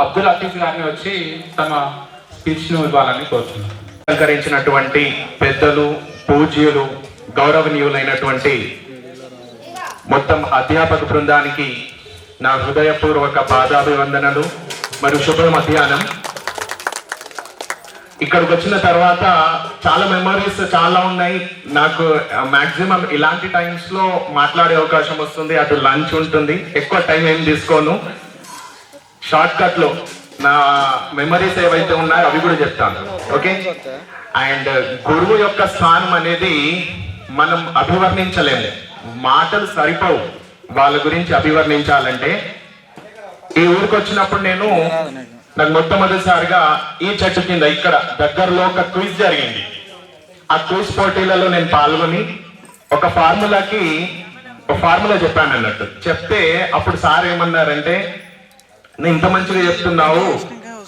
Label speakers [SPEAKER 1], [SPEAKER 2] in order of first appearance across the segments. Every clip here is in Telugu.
[SPEAKER 1] అబ్దుల్ హఫీజ్ గారిని వచ్చి తమ స్పీచ్ను ఇవ్వాలని కోరుతున్నాను.
[SPEAKER 2] అలంకరించినటువంటి పెద్దలు, పూజ్యులు, గౌరవనీయులైనటువంటి మొత్తం అధ్యాపక బృందానికి నా హృదయపూర్వక పాదాభివందనలు మరియు శుభ మధ్యాహ్నం. ఇక్కడికి వచ్చిన తర్వాత చాలా మెమరీస్ చాలా ఉన్నాయి నాకు. మాక్సిమం ఇలాంటి టైమ్స్ లో మాట్లాడే అవకాశం వస్తుంది, అటు లంచ్ ఉంటుంది, ఎక్కువ టైం ఏం తీసుకోను. షార్ట్ కట్ లో నా మెమరీస్ ఏవైతే ఉన్నాయో అవి కూడా చెప్తాను. ఓకే. అండ్ గురువు యొక్క స్థానం అనేది మనం అభివర్ణించలేము, మాటలు సరిపోవు వాళ్ళ గురించి అభివర్ణించాలంటే. ఈ ఊరికి వచ్చినప్పుడు నాకు మొట్టమొదటిసారిగా ఈ చెట్టు కింద ఇక్కడ దగ్గరలో ఒక క్విజ్ జరిగింది. ఆ క్విజ్ పోటీలలో నేను పాల్గొని ఒక ఫార్ములా చెప్పాను అన్నట్టు. చెప్తే అప్పుడు సార్ ఏమన్నారంటే, నేను ఇంత మంచిగా చెప్తున్నావు,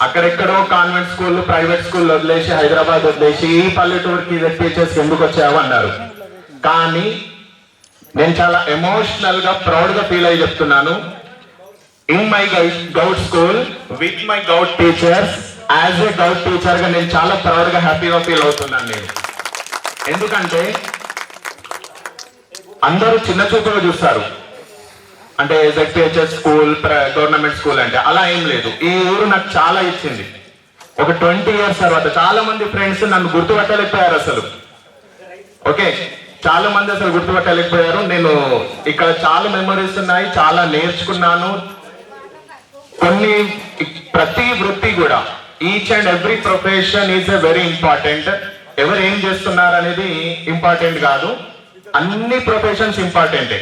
[SPEAKER 2] అక్కడెక్కడో కాన్వెంట్ స్కూల్, ప్రైవేట్ స్కూల్ వదిలేసి, హైదరాబాద్ వదిలేసి ఈ పల్లెటూరుకి టీచర్స్ ఎందుకు వచ్చావు అన్నారు. కానీ నేను చాలా ఎమోషనల్ గా ప్రౌడ్ గా ఫీల్ అయ్యి చెప్తున్నాను. In my Goud school with my Goud teachers, as a Goud teacher గా నేను చాలా ప్రౌడ్ గా హ్యాపీగా ఫీల్ అవుతున్నాను నేను. ఎందుకంటే అందరూ చిన్న చూపుగా చూస్తారు, అంటే జెడ్పిహెచ్ఎస్ స్కూల్, గవర్నమెంట్ స్కూల్ అంటే. అలా ఏం లేదు. ఈ ఊరు నాకు చాలా ఇచ్చింది. ఒక 20 years తర్వాత చాలా మంది ఫ్రెండ్స్ నన్ను గుర్తుపట్టలేకపోయారు అసలు. ఓకే, చాలా మంది అసలు గుర్తుపట్టలేకపోయారు. నేను ఇక్కడ చాలా మెమరీస్ ఉన్నాయి, చాలా నేర్చుకున్నాను. ప్రతి వృత్తి కూడా, each and every profession is a very important. ఎవరు ఏం చేస్తున్నారు అనేది ఇంపార్టెంట్ కాదు, అన్ని ప్రొఫెషన్స్ ఇంపార్టెంటే.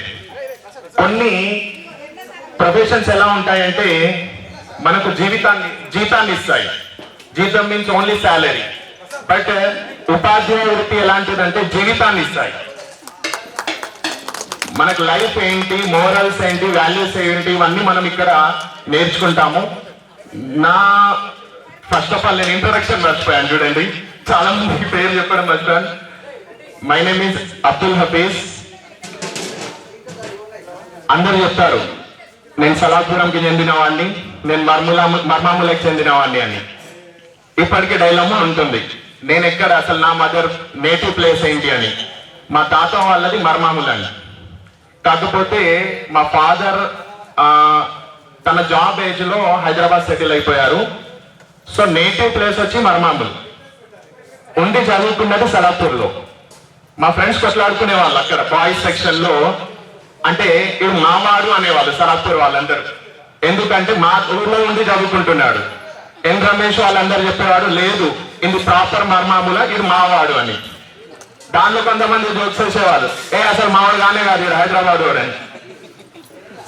[SPEAKER 2] కొన్ని ప్రొఫెషన్స్ ఎలా ఉంటాయంటే మనకు జీతాన్ని ఇస్తాయి. జీతం మీన్స్ ఓన్లీ శాలరీ. బట్ ఉపాధ్యాయ వృత్తి ఎలాంటిదంటే జీవితాన్ని ఇస్తాయి. మనకు లైఫ్ ఏంటి, మోరల్స్ ఏంటి, వాల్యూస్ ఏంటి, ఇవన్నీ మనం ఇక్కడ నేర్చుకుంటాము. ఫస్ట్ ఆఫ్ ఆల్ నేను ఇంట్రొడక్షన్ మర్చిపోయాను చూడండి, చాలా మంది పేరు చెప్పడం మర్చిపోయాను. My name is Abdul Hafeez. అందరు చెప్తారు నేను సలాపురంకి చెందిన వాడిని, నేను మర్మాములకు చెందిన వాడిని అని. ఇప్పటికీ డైలమా ఉంటుంది, నేను ఎక్కడ, అసలు నా మదర్ నేటివ్ ప్లేస్ ఏంటి అని. మా తాత వాళ్ళది మర్మాములని. కాకపోతే మా ఫాదర్ తన జాబ్ ఏజ్ లో హైదరాబాద్ సెటిల్ అయిపోయారు. సో నేటివ్ ప్లేస్ వచ్చి మర్మాములు, ఉండి చదువుకున్నది సలాపూర్లో. మా ఫ్రెండ్స్ కొట్లాడుకునే వాళ్ళు అక్కడ బాయ్స్ సెక్షన్ లో. అంటే ఇది మావాడు అనేవాళ్ళు సలాపూర్ వాళ్ళందరూ. ఎందుకంటే మా ఊర్లో ఉండి చదువుకుంటున్నాడు. ఎన్ రమేష్ వాళ్ళందరూ చెప్పేవాడు, లేదు ఇది ప్రాపర్ మర్మాముల, ఇది మావాడు అని. దానిలో కొంతమంది జోక్స్ చేసేవాళ్ళు, అసలు మావాడు గానే కాదు హైదరాబాద్ వాడు అని.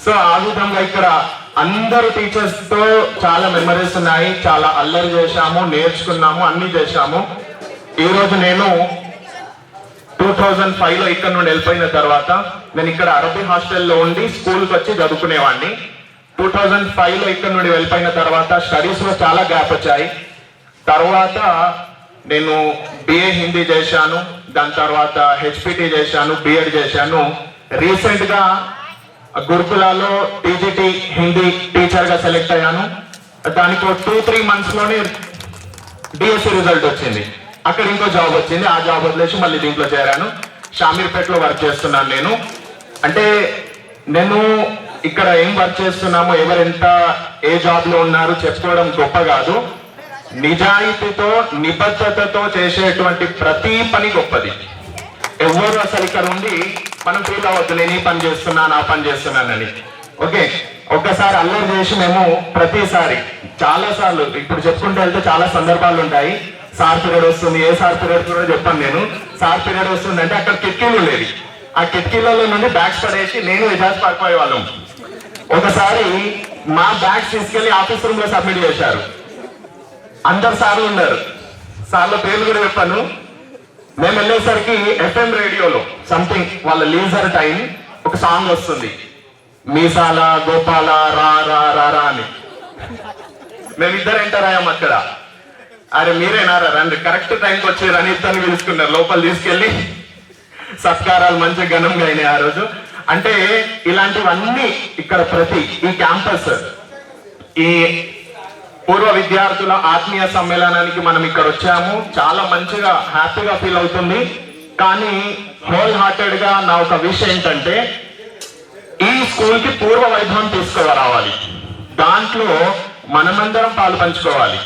[SPEAKER 2] సో ఆ విధంగా ఇక్కడ అందరు టీచర్స్ తో చాలా మెమరీస్ ఉన్నాయి. చాలా అల్లరి చేశాము, నేర్చుకున్నాము, అన్ని చేశాము. ఈ రోజు నేను 2005 లో ఇక్కడ నుండి వెళ్ళిపోయిన తర్వాత నేను ఇక్కడ అరబీ హాస్టల్లో ఉండి స్కూల్కి వచ్చి చదువుకునేవాడిని. 2005 లో ఇక్కడ నుండి వెళ్ళిపోయిన తర్వాత స్టడీస్ లో చాలా గ్యాప్ వచ్చాయి. తర్వాత నేను బిఏ హిందీ చేశాను, దాని తర్వాత హెచ్పిటి చేశాను, బిఎడ్ చేశాను. రీసెంట్ గా గురుకులాలో టీజీటీ హిందీ టీచర్ గా సెలెక్ట్ అయ్యాను. దానికి 2-3 months లోనే డిఎస్సి రిజల్ట్ వచ్చింది. అక్కడ ఇంకో జాబ్ వచ్చింది, ఆ జాబ్ వదిలేసి మళ్ళీ దీంట్లో చేరాను. షామీర్పేటలో వర్క్ చేస్తున్నాను నేను. అంటే నేను ఇక్కడ ఏం వర్క్ చేస్తున్నామో, ఎవరెంత ఏ జాబ్ లో ఉన్నారు చెప్పుకోవడం గొప్ప కాదు. నిజాయితీతో, నిబద్ధతతో చేసేటువంటి ప్రతి పని గొప్పది. ఎవరు అసలు ఇక్కడ ఉండి మనం ఫీల్ అవ్వద్దు నేను ఈ పని చేస్తున్నాను, ఆ పని చేస్తున్నానని. ఓకే, ఒక్కసారి అల్లరి చేసి మేము ప్రతిసారి చాలా సార్లు ఇప్పుడు చెప్పుకుంటూ వెళ్తే చాలా సందర్భాలు ఉంటాయి. సార్ పీరియడ్ వస్తుంది, ఏ సార్ పీరియడ్ కూడా చెప్పాను నేను. సార్ పీరియడ్ వస్తుంది అంటే అక్కడ కిటికీలు లేదు, ఆ కిటికీలలో నుండి బ్యాగ్స్ పడేసి నేను ఇజాజ్ పారిపోయే వాళ్ళం. ఒకసారి మా బ్యాగ్స్ తీసుకెళ్లి ఆఫీస్ రూమ్ లో సబ్మిట్ చేశారు. అందరు సార్లు ఉన్నారు, సార్ల పేర్లు కూడా చెప్పాను. మేము వెళ్ళేసరికి ఎఫ్ఎం రేడియోలో సంథింగ్ వాళ్ళ లీజర్ టైం ఒక సాంగ్ వస్తుంది, మీసాల గోపాల రా రా రా రా అని. మేమిద్దరు ఎంటర్ అయ్యాం అక్కడ. అరే మీరేనారా రండి, కరెక్ట్ టైంకి వచ్చి రనితని పిలుచుకున్నారు. లోపల తీసుకెళ్లి సత్కారాలు మంచి ఘనంగా అయినాయి ఆ రోజు. అంటే ఇలాంటివన్నీ ఇక్కడ ప్రతి ఈ క్యాంపస్, ఈ పూర్వ విద్యార్థుల ఆత్మీయ సమ్మేళనానికి మనం ఇక్కడ వచ్చాము. చాలా మంచిగా హ్యాపీగా ఫీల్ అవుతుంది. కానీ హోల్ హార్టెడ్ గా నా ఒక విషయం ఏంటంటే ఈ స్కూల్ కి పూర్వ వైభవం తీసుకురావాలి. దాంట్లో మనమందరం పాలు పంచుకోవాలి.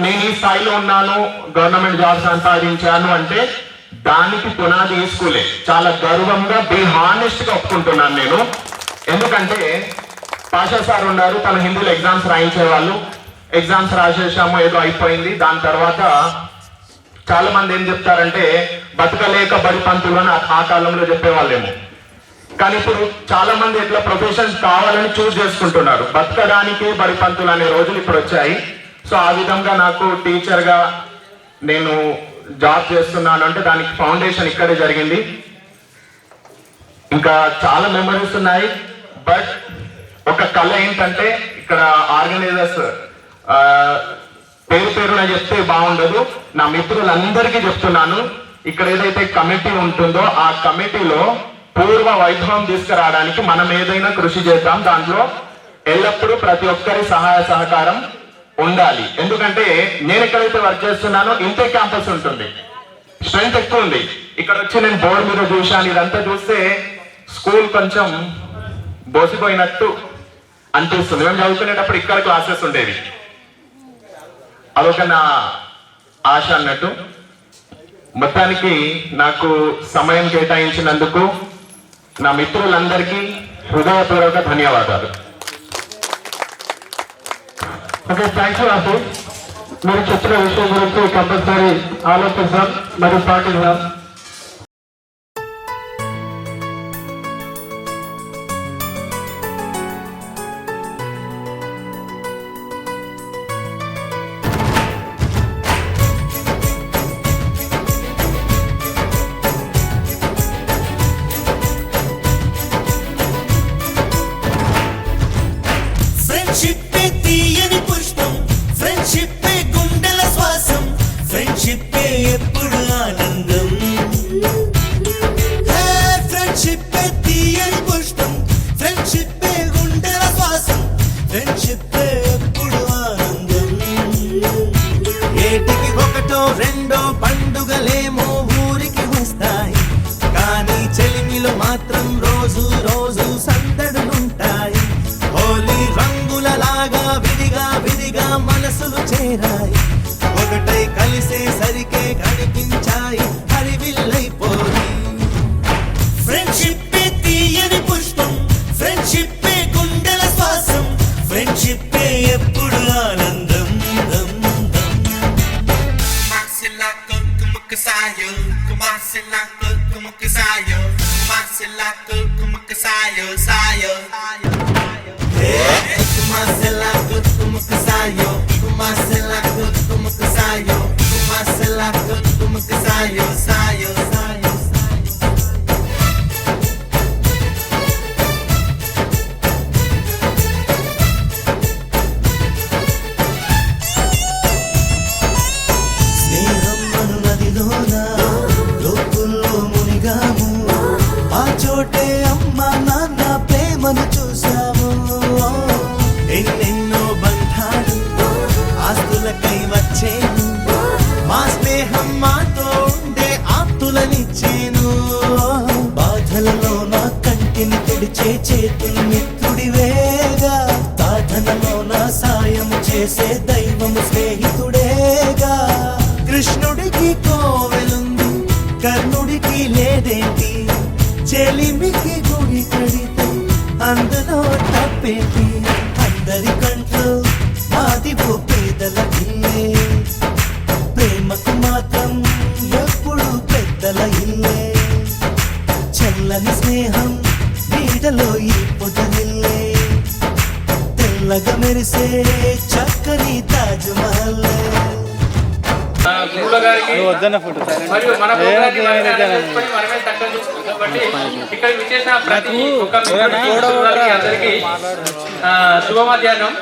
[SPEAKER 2] నేను ఈ స్థాయిలో ఉన్నాను, గవర్నమెంట్ జాబ్ సంపాదించాను అంటే దానికి పునాది ఈ స్కూలే. చాలా గర్వంగా బీ హానెస్ట్ గా ఒప్పుకుంటున్నాను నేను. ఎందుకంటే పాషా సార్ ఉన్నారు, తన హిందీలో ఎగ్జామ్స్ రాయించేవాళ్ళు. ఎగ్జామ్స్ రాసేసాము, ఏదో అయిపోయింది. దాని తర్వాత చాలా మంది ఏం చెప్తారంటే బతకలేక బడి పంతులు అని ఆ కాలంలో చెప్పేవాళ్ళేమో. కానీ ఇప్పుడు చాలా మంది ఇట్లా ప్రొఫెషన్స్ కావాలని చూస్ చేసుకుంటున్నారు. బతకడానికే బడి పంతులు అనే రోజులు ఇప్పుడు వచ్చాయి. సో ఆ విధంగా నాకు టీచర్ గా నేను జాబ్ చేస్తున్నాను అంటే దానికి ఫౌండేషన్ ఇక్కడే జరిగింది. ఇంకా చాలా మెమరీస్ ఉన్నాయి. బట్ ఒక కళ ఏంటంటే ఇక్కడ ఆర్గనైజర్స్ పేరున చెప్తే బాగుండదు. నా మిత్రులందరికీ చెప్తున్నాను, ఇక్కడ ఏదైతే కమిటీ ఉంటుందో ఆ కమిటీలో పూర్వ వైభవం తీసుకురావడానికి మనం ఏదైనా కృషి చేద్దాం. దాంట్లో ఎల్లప్పుడూ ప్రతి ఒక్కరి సహాయ సహకారం ఉండాలి. ఎందుకంటే నేను ఎక్కడైతే వర్క్ చేస్తున్నానో ఇంతే క్యాంపస్ ఉంటుంది, స్ట్రెంత్ ఎక్కువ ఉంది. ఇక్కడ వచ్చి నేను బోర్డు మీద చూశాను. ఇదంతా చూస్తే స్కూల్ కొంచెం బోసిపోయినట్టు అనిపిస్తుంది. మేము చదువుకునేటప్పుడు ఇక్కడ క్లాసెస్ ఉండేవి. అదొక నా ఆశ అన్నట్టు. మొత్తానికి నాకు సమయం కేటాయించినందుకు నా మిత్రులందరికీ హృదయపూర్వక ధన్యవాదాలు.
[SPEAKER 3] Okay, thank you Rahul. మీరు చెప్పిన విషయం గురించి కంపల్సరీ ఆలోచిస్తాం మరియు పాటిస్తాం.
[SPEAKER 4] ఫ్రెండ్షిప్పే తీయని పుష్పం, ఫ్రెండ్షిప్పే గుండెల శ్వాసం, ఫ్రెండ్షిప్పే ఎప్పుడు ఆనందం. ఫ్రెండ్షిప్పే తీయని పుష్పం, ఫ్రెండ్షిప్పే గుండెల శ్వాసం, ఫ్రెండ్షిప్పే ఎప్పుడు ఆనందం. ఏటికి ఒకటో రెండో పండుగలేమో ఊరికి వస్తాయి, కానీ చెలిమిలో మాత్రం రోజు రోజు సందడులుంటాయి. హోలీ రంగులలాగా విడిగా విడిగా మనసులు చేరాయి, ఒకటై కలిసేసరికే కనిపించాయి హరివిల్లైపోయి. ఫ్రెండ్షిప్పే తీయని పుష్పం, ఫ్రెండ్షిప్పే గుండెల శ్వాసం, ఫ్రెండ్షిప్పే ఎప్పుడు ఆనందం. స్నేహం అను నదిలోన లోకుల్లో మునిగాము, ఆ చోటే అమ్మ నాన్న ప్రేమను చూసాము. ఎన్నెన్నో బంధాలు ఆస్తులకై వచ్చేను, మా స్నేహం మాతో ఉండే ఆప్తులనిచ్చేను. బాధలలో నా కంటిని తుడిచే చేతులు మిత్రుడివేగా, సాధనలో నా సాయము చేసే దైవము స్నేహితుడేగా. కృష్ణుడికి కోవెలుంది, కర్ణుడికి లేదేంటి, చెలిమికి గుడి కడితే అందులో తప్పేంటి. అందరి కంట్లో మాది ఓ పేదల ఇల్లే, ప్రేమకు మాత్రం ఎప్పుడు పెద్దల ఇల్లే. చల్లని స్నేహం నీడలో ఈ పొదరిల్లే, తెల్లగా మెరిసే చక్కని తాజ్మహల్లే.
[SPEAKER 1] గురువుల గారికి మరియు మన ప్రోగ్రాంకి మనమే చక్కగా చూస్తున్నాం కాబట్టి ఇక్కడ విచ్చేసిన ప్రతి ఒక్క మిత్రుడికి అందరికీ శుభ మధ్యాహ్నం.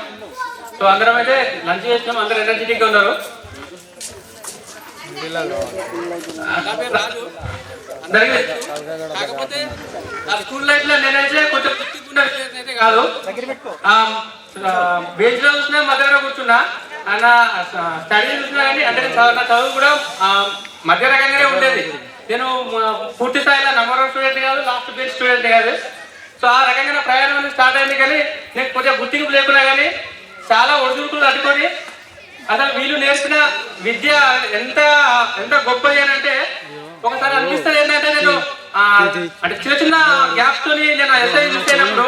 [SPEAKER 1] సో అందరం అయితే లంచ్ చేసినాం, అందరూ ఎనర్జెటిక్ గా ఉన్నారు. రాజు అందరికీ కాకపోతే ఆ స్కూల్ లైఫ్ లో నేనైతే కొంచెం గుర్తింపున్న అయితే కాదు. బెంచ్ లో చూసినా మధ్యలో కూర్చున్నా, నా స్టడీ చూసినా కానీ అంటే నా చదువు కూడా మధ్య రకంగానే ఉండేది. నేను పూర్తి స్థాయిలో నంబర్ 1 స్టూడెంట్ కాదు, లాస్ట్ బెంచ్ స్టూడెంట్ కాదు. సో ఆ రకంగా నా ప్రయాణం స్టార్ట్ అయింది. కానీ నేను కొంచెం గుర్తింపు లేకున్నా కానీ చాలా ఒడిదుడుకులు తట్టుకొని అసలు వీళ్ళు నేర్పిన విద్య ఎంత ఎంత గొప్పది అని అంటే ఒకసారి అనిపిస్తుంది. ఏంటంటే నేను అంటే చిన్న చిన్న గ్యాప్స్ తోని నేను ఎస్ఐ చూసేటప్పుడు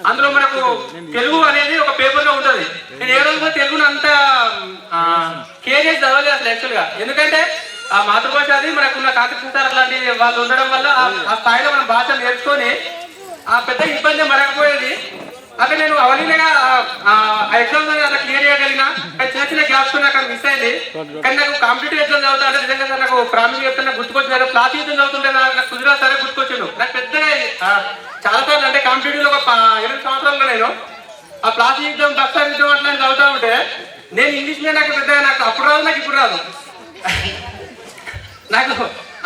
[SPEAKER 1] అందులో మనకు తెలుగు అనేది ఒక పేపర్ లో ఉంటుంది. నేను ఏ రోజు తెలుగును అంత కేర్ చేసి చదవలేదు అసలు యాక్చువల్ గా. ఎందుకంటే ఆ మాతృభాష అది మనకున్న కాంట్రిబ్యూషన్ సార్ అట్లాంటి వాళ్ళు ఉండడం వల్ల ఆ స్థాయిలో మనం భాష నేర్చుకొని ఆ పెద్ద ఇబ్బంది మరకపోయేది. అదే నేను అవలీలగా ఆ ఎగ్జామ్స్ అట్లా క్లియర్ చేయగలిగినా చిన్న చిన్న గ్యాప్స్ అక్కడ మిస్ అయింది. కానీ నాకు కాంపిటేటివ్ ఎగ్జామ్ చదువుతా అంటే నిజంగా సార్ నాకు ప్రాథమిక చెప్తున్నా గుర్తుకొచ్చింది. క్లాస్ యుద్ధం చదువుతుంటే నాకు కుదిరా సరే గుర్తుకొచ్చాను. నాకు పెద్దగా చాలా సార్లు అంటే కాంపిటేటివ్ ఒక 8 సంవత్సరాల్లో నేను ఆ క్లాస్ యుద్ధం బక్సార్ యుద్ధం అట్లా చదువుతా ఉంటే నేను ఇంగ్లీష్ మీద నాకు పెద్దగా నాకు అప్పుడు రాదు, నాకు ఇప్పుడు రాదు. నాకు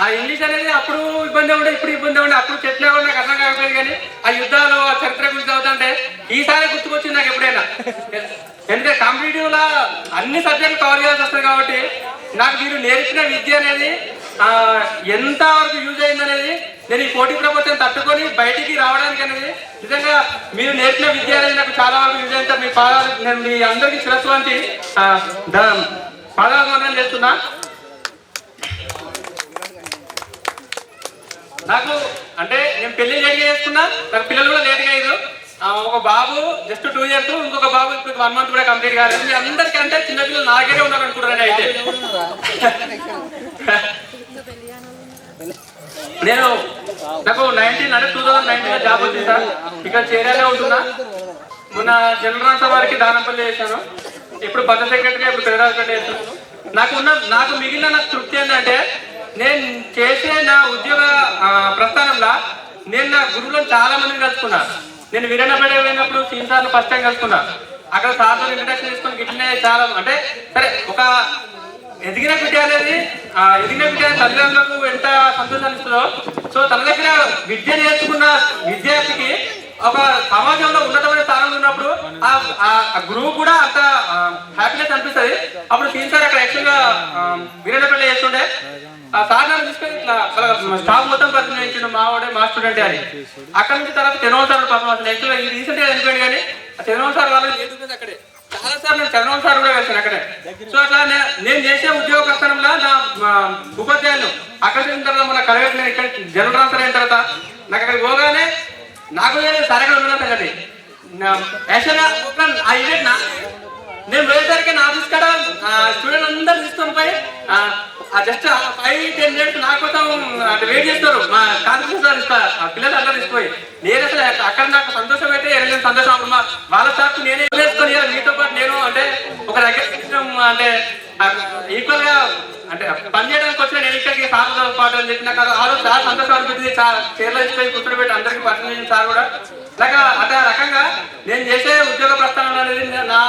[SPEAKER 1] ఆ ఇంగ్లీష్ అనేది అప్పుడు ఇబ్బంది ఉండే, ఇప్పుడు ఇబ్బంది ఉండే. అప్పుడు చెట్లే కూడా నాకు అర్థం కాకపోయేది. కానీ ఆ యుద్ధాలు ఆ చరిత్ర గురించి చదువుతుంటే ఈసారి గుర్తుకొచ్చింది నాకు ఎప్పుడైనా. ఎందుకంటే కాంపిటేటివ్ లా అన్ని సబ్జెక్టులు కవర్ చేయాల్సి వస్తుంది. కాబట్టి నాకు మీరు నేర్పిన విద్య అనేది ఎంత వరకు యూజ్ అయింది అనేది నేను ఈ పోటీ ప్రపంచం తట్టుకొని బయటికి రావడానికి అనేది నిజంగా మీరు నేర్పిన విద్య అనేది నాకు చాలా వరకు యూజ్ అయింది. మీ పాదాలు నేను మీ అందరికీ శిరస్సు వంటి పాదాభివందనం చేస్తున్నా. నాకు అంటే నేను పెళ్లి లేట్గా చేసుకున్నా, నాకు పిల్లలు కూడా లేట్గా అయ్యారు. ఒక బాబు జస్ట్ 2 years, ఇంకొక బాబు ఇప్పుడు 1 month కూడా కంప్లీట్ కాలేదు. మీ అందరికంటే చిన్నపిల్లలు నాకేనే ఉన్నారు అనుకుంటారండి. అయితే నేను నాకు 2019 జాబ్ వచ్చింది సార్. ఇక్కడ చేరానే ఉంటున్నా. మొన్న జనరల్ సభ వారికి దానంపల్లి చేశాను. ఇప్పుడు భద్ర సెక్రటరీ, ఇప్పుడు పెదరాజపల్లి చేస్తున్నాను. నాకు మిగిలిన నాకు తృప్తి ఏంటంటే నేను చేసే నా ఉద్యోగ ప్రస్థానంలో నేను నా గురువులను చాలా మందిని కలుసుకున్నా. నేను వీరన్నపేట పోయినప్పుడు సీన్ సార్ను ఫస్ట్ టైం కలుసుకున్నా. అక్కడ సార్తో ఇంట్రడక్షన్ తీసుకొని గిట్లనే చాలా అంటే సరే ఒక ఎదిగిన బిడ్డ అనేది తల్లిదండ్రులకు ఎంత సంతోషాన్ని ఇస్తుందో, సో తన దగ్గర విద్య నేర్చుకున్న విద్యార్థికి ఒక సమాజంలో ఉన్నతమైన స్థానంలో ఉన్నప్పుడు ఆ గురువు కూడా అంత హ్యాపీనెస్ అనిపిస్తుంది. అప్పుడు సీన్ సార్ అక్కడ యాక్చువల్గా వీరన్నపేట చేస్తుండే ఆ సార్ నన్ను తీసుకొని ఇట్లా స్టాఫ్ మొత్తం పరిచయం మావాడే మా స్టూడెంట్ అని. అక్కడ నుంచి తర్వాత చంద్రబాబు సార్ పాపం అసలు యాక్చువల్గా ఈ రీసెంట్గా చనిపోయాడు. కానీ చంద్రబాబు సార్ వాళ్ళకి ఏదుంది అక్కడే చాలా సార్లు నేను చంద్రబాబు సార్ కూడా కలిసాను అక్కడే. సో అట్లా నేను చేసే ఉద్యోగ ప్రస్థానంలో నా ఉపాధ్యాయులు అక్కడ చేసిన తర్వాత మన కలవేసి నేను ఇక్కడ జనరల్ ట్రాన్స్ఫర్ అయిన తర్వాత నాకు అక్కడికి పోగానే నాకు సరే అక్కడ ఉన్నది సంగతి యాక్చువల్గా ఆ ఈవెంట్ నేను పోయేసరికి నా ఆఫీస్ కాడ స్టూడెంట్ అందరూ తీసుకొని పోయి జస్ట్ 5-10 minutes నా కోసం వెయిట్ చేస్తారు. మా కాన్ఫరెన్స్ సార్ పిల్లలు అందరూ తీసుకుపోయి నేను అసలు అక్కడ నాకు సంతోషం అయితే ఎరలేని సంతోషం. అప్పుడు వాళ్ళ స్టాఫ్ నేనే వేసుకొని మీతో పాటు నేను అంటే ఒక దగ్గర అంటే ఈక్వల్ గా అంటే పని చేయడానికి వచ్చిన నేను ఇక్కడికి సార్తో పాటు అని చెప్పి నాకు ఆ రోజు చాలా సంతోషం అనిపించింది. చీరలో తీసుకొని కూర్చోబెట్టి అందరికీ పరిచయం చేసిన సార్ కూడా నాకు అదే రకంగా నేను చేసే ఉద్యోగ ప్రస్థానం అనేది నా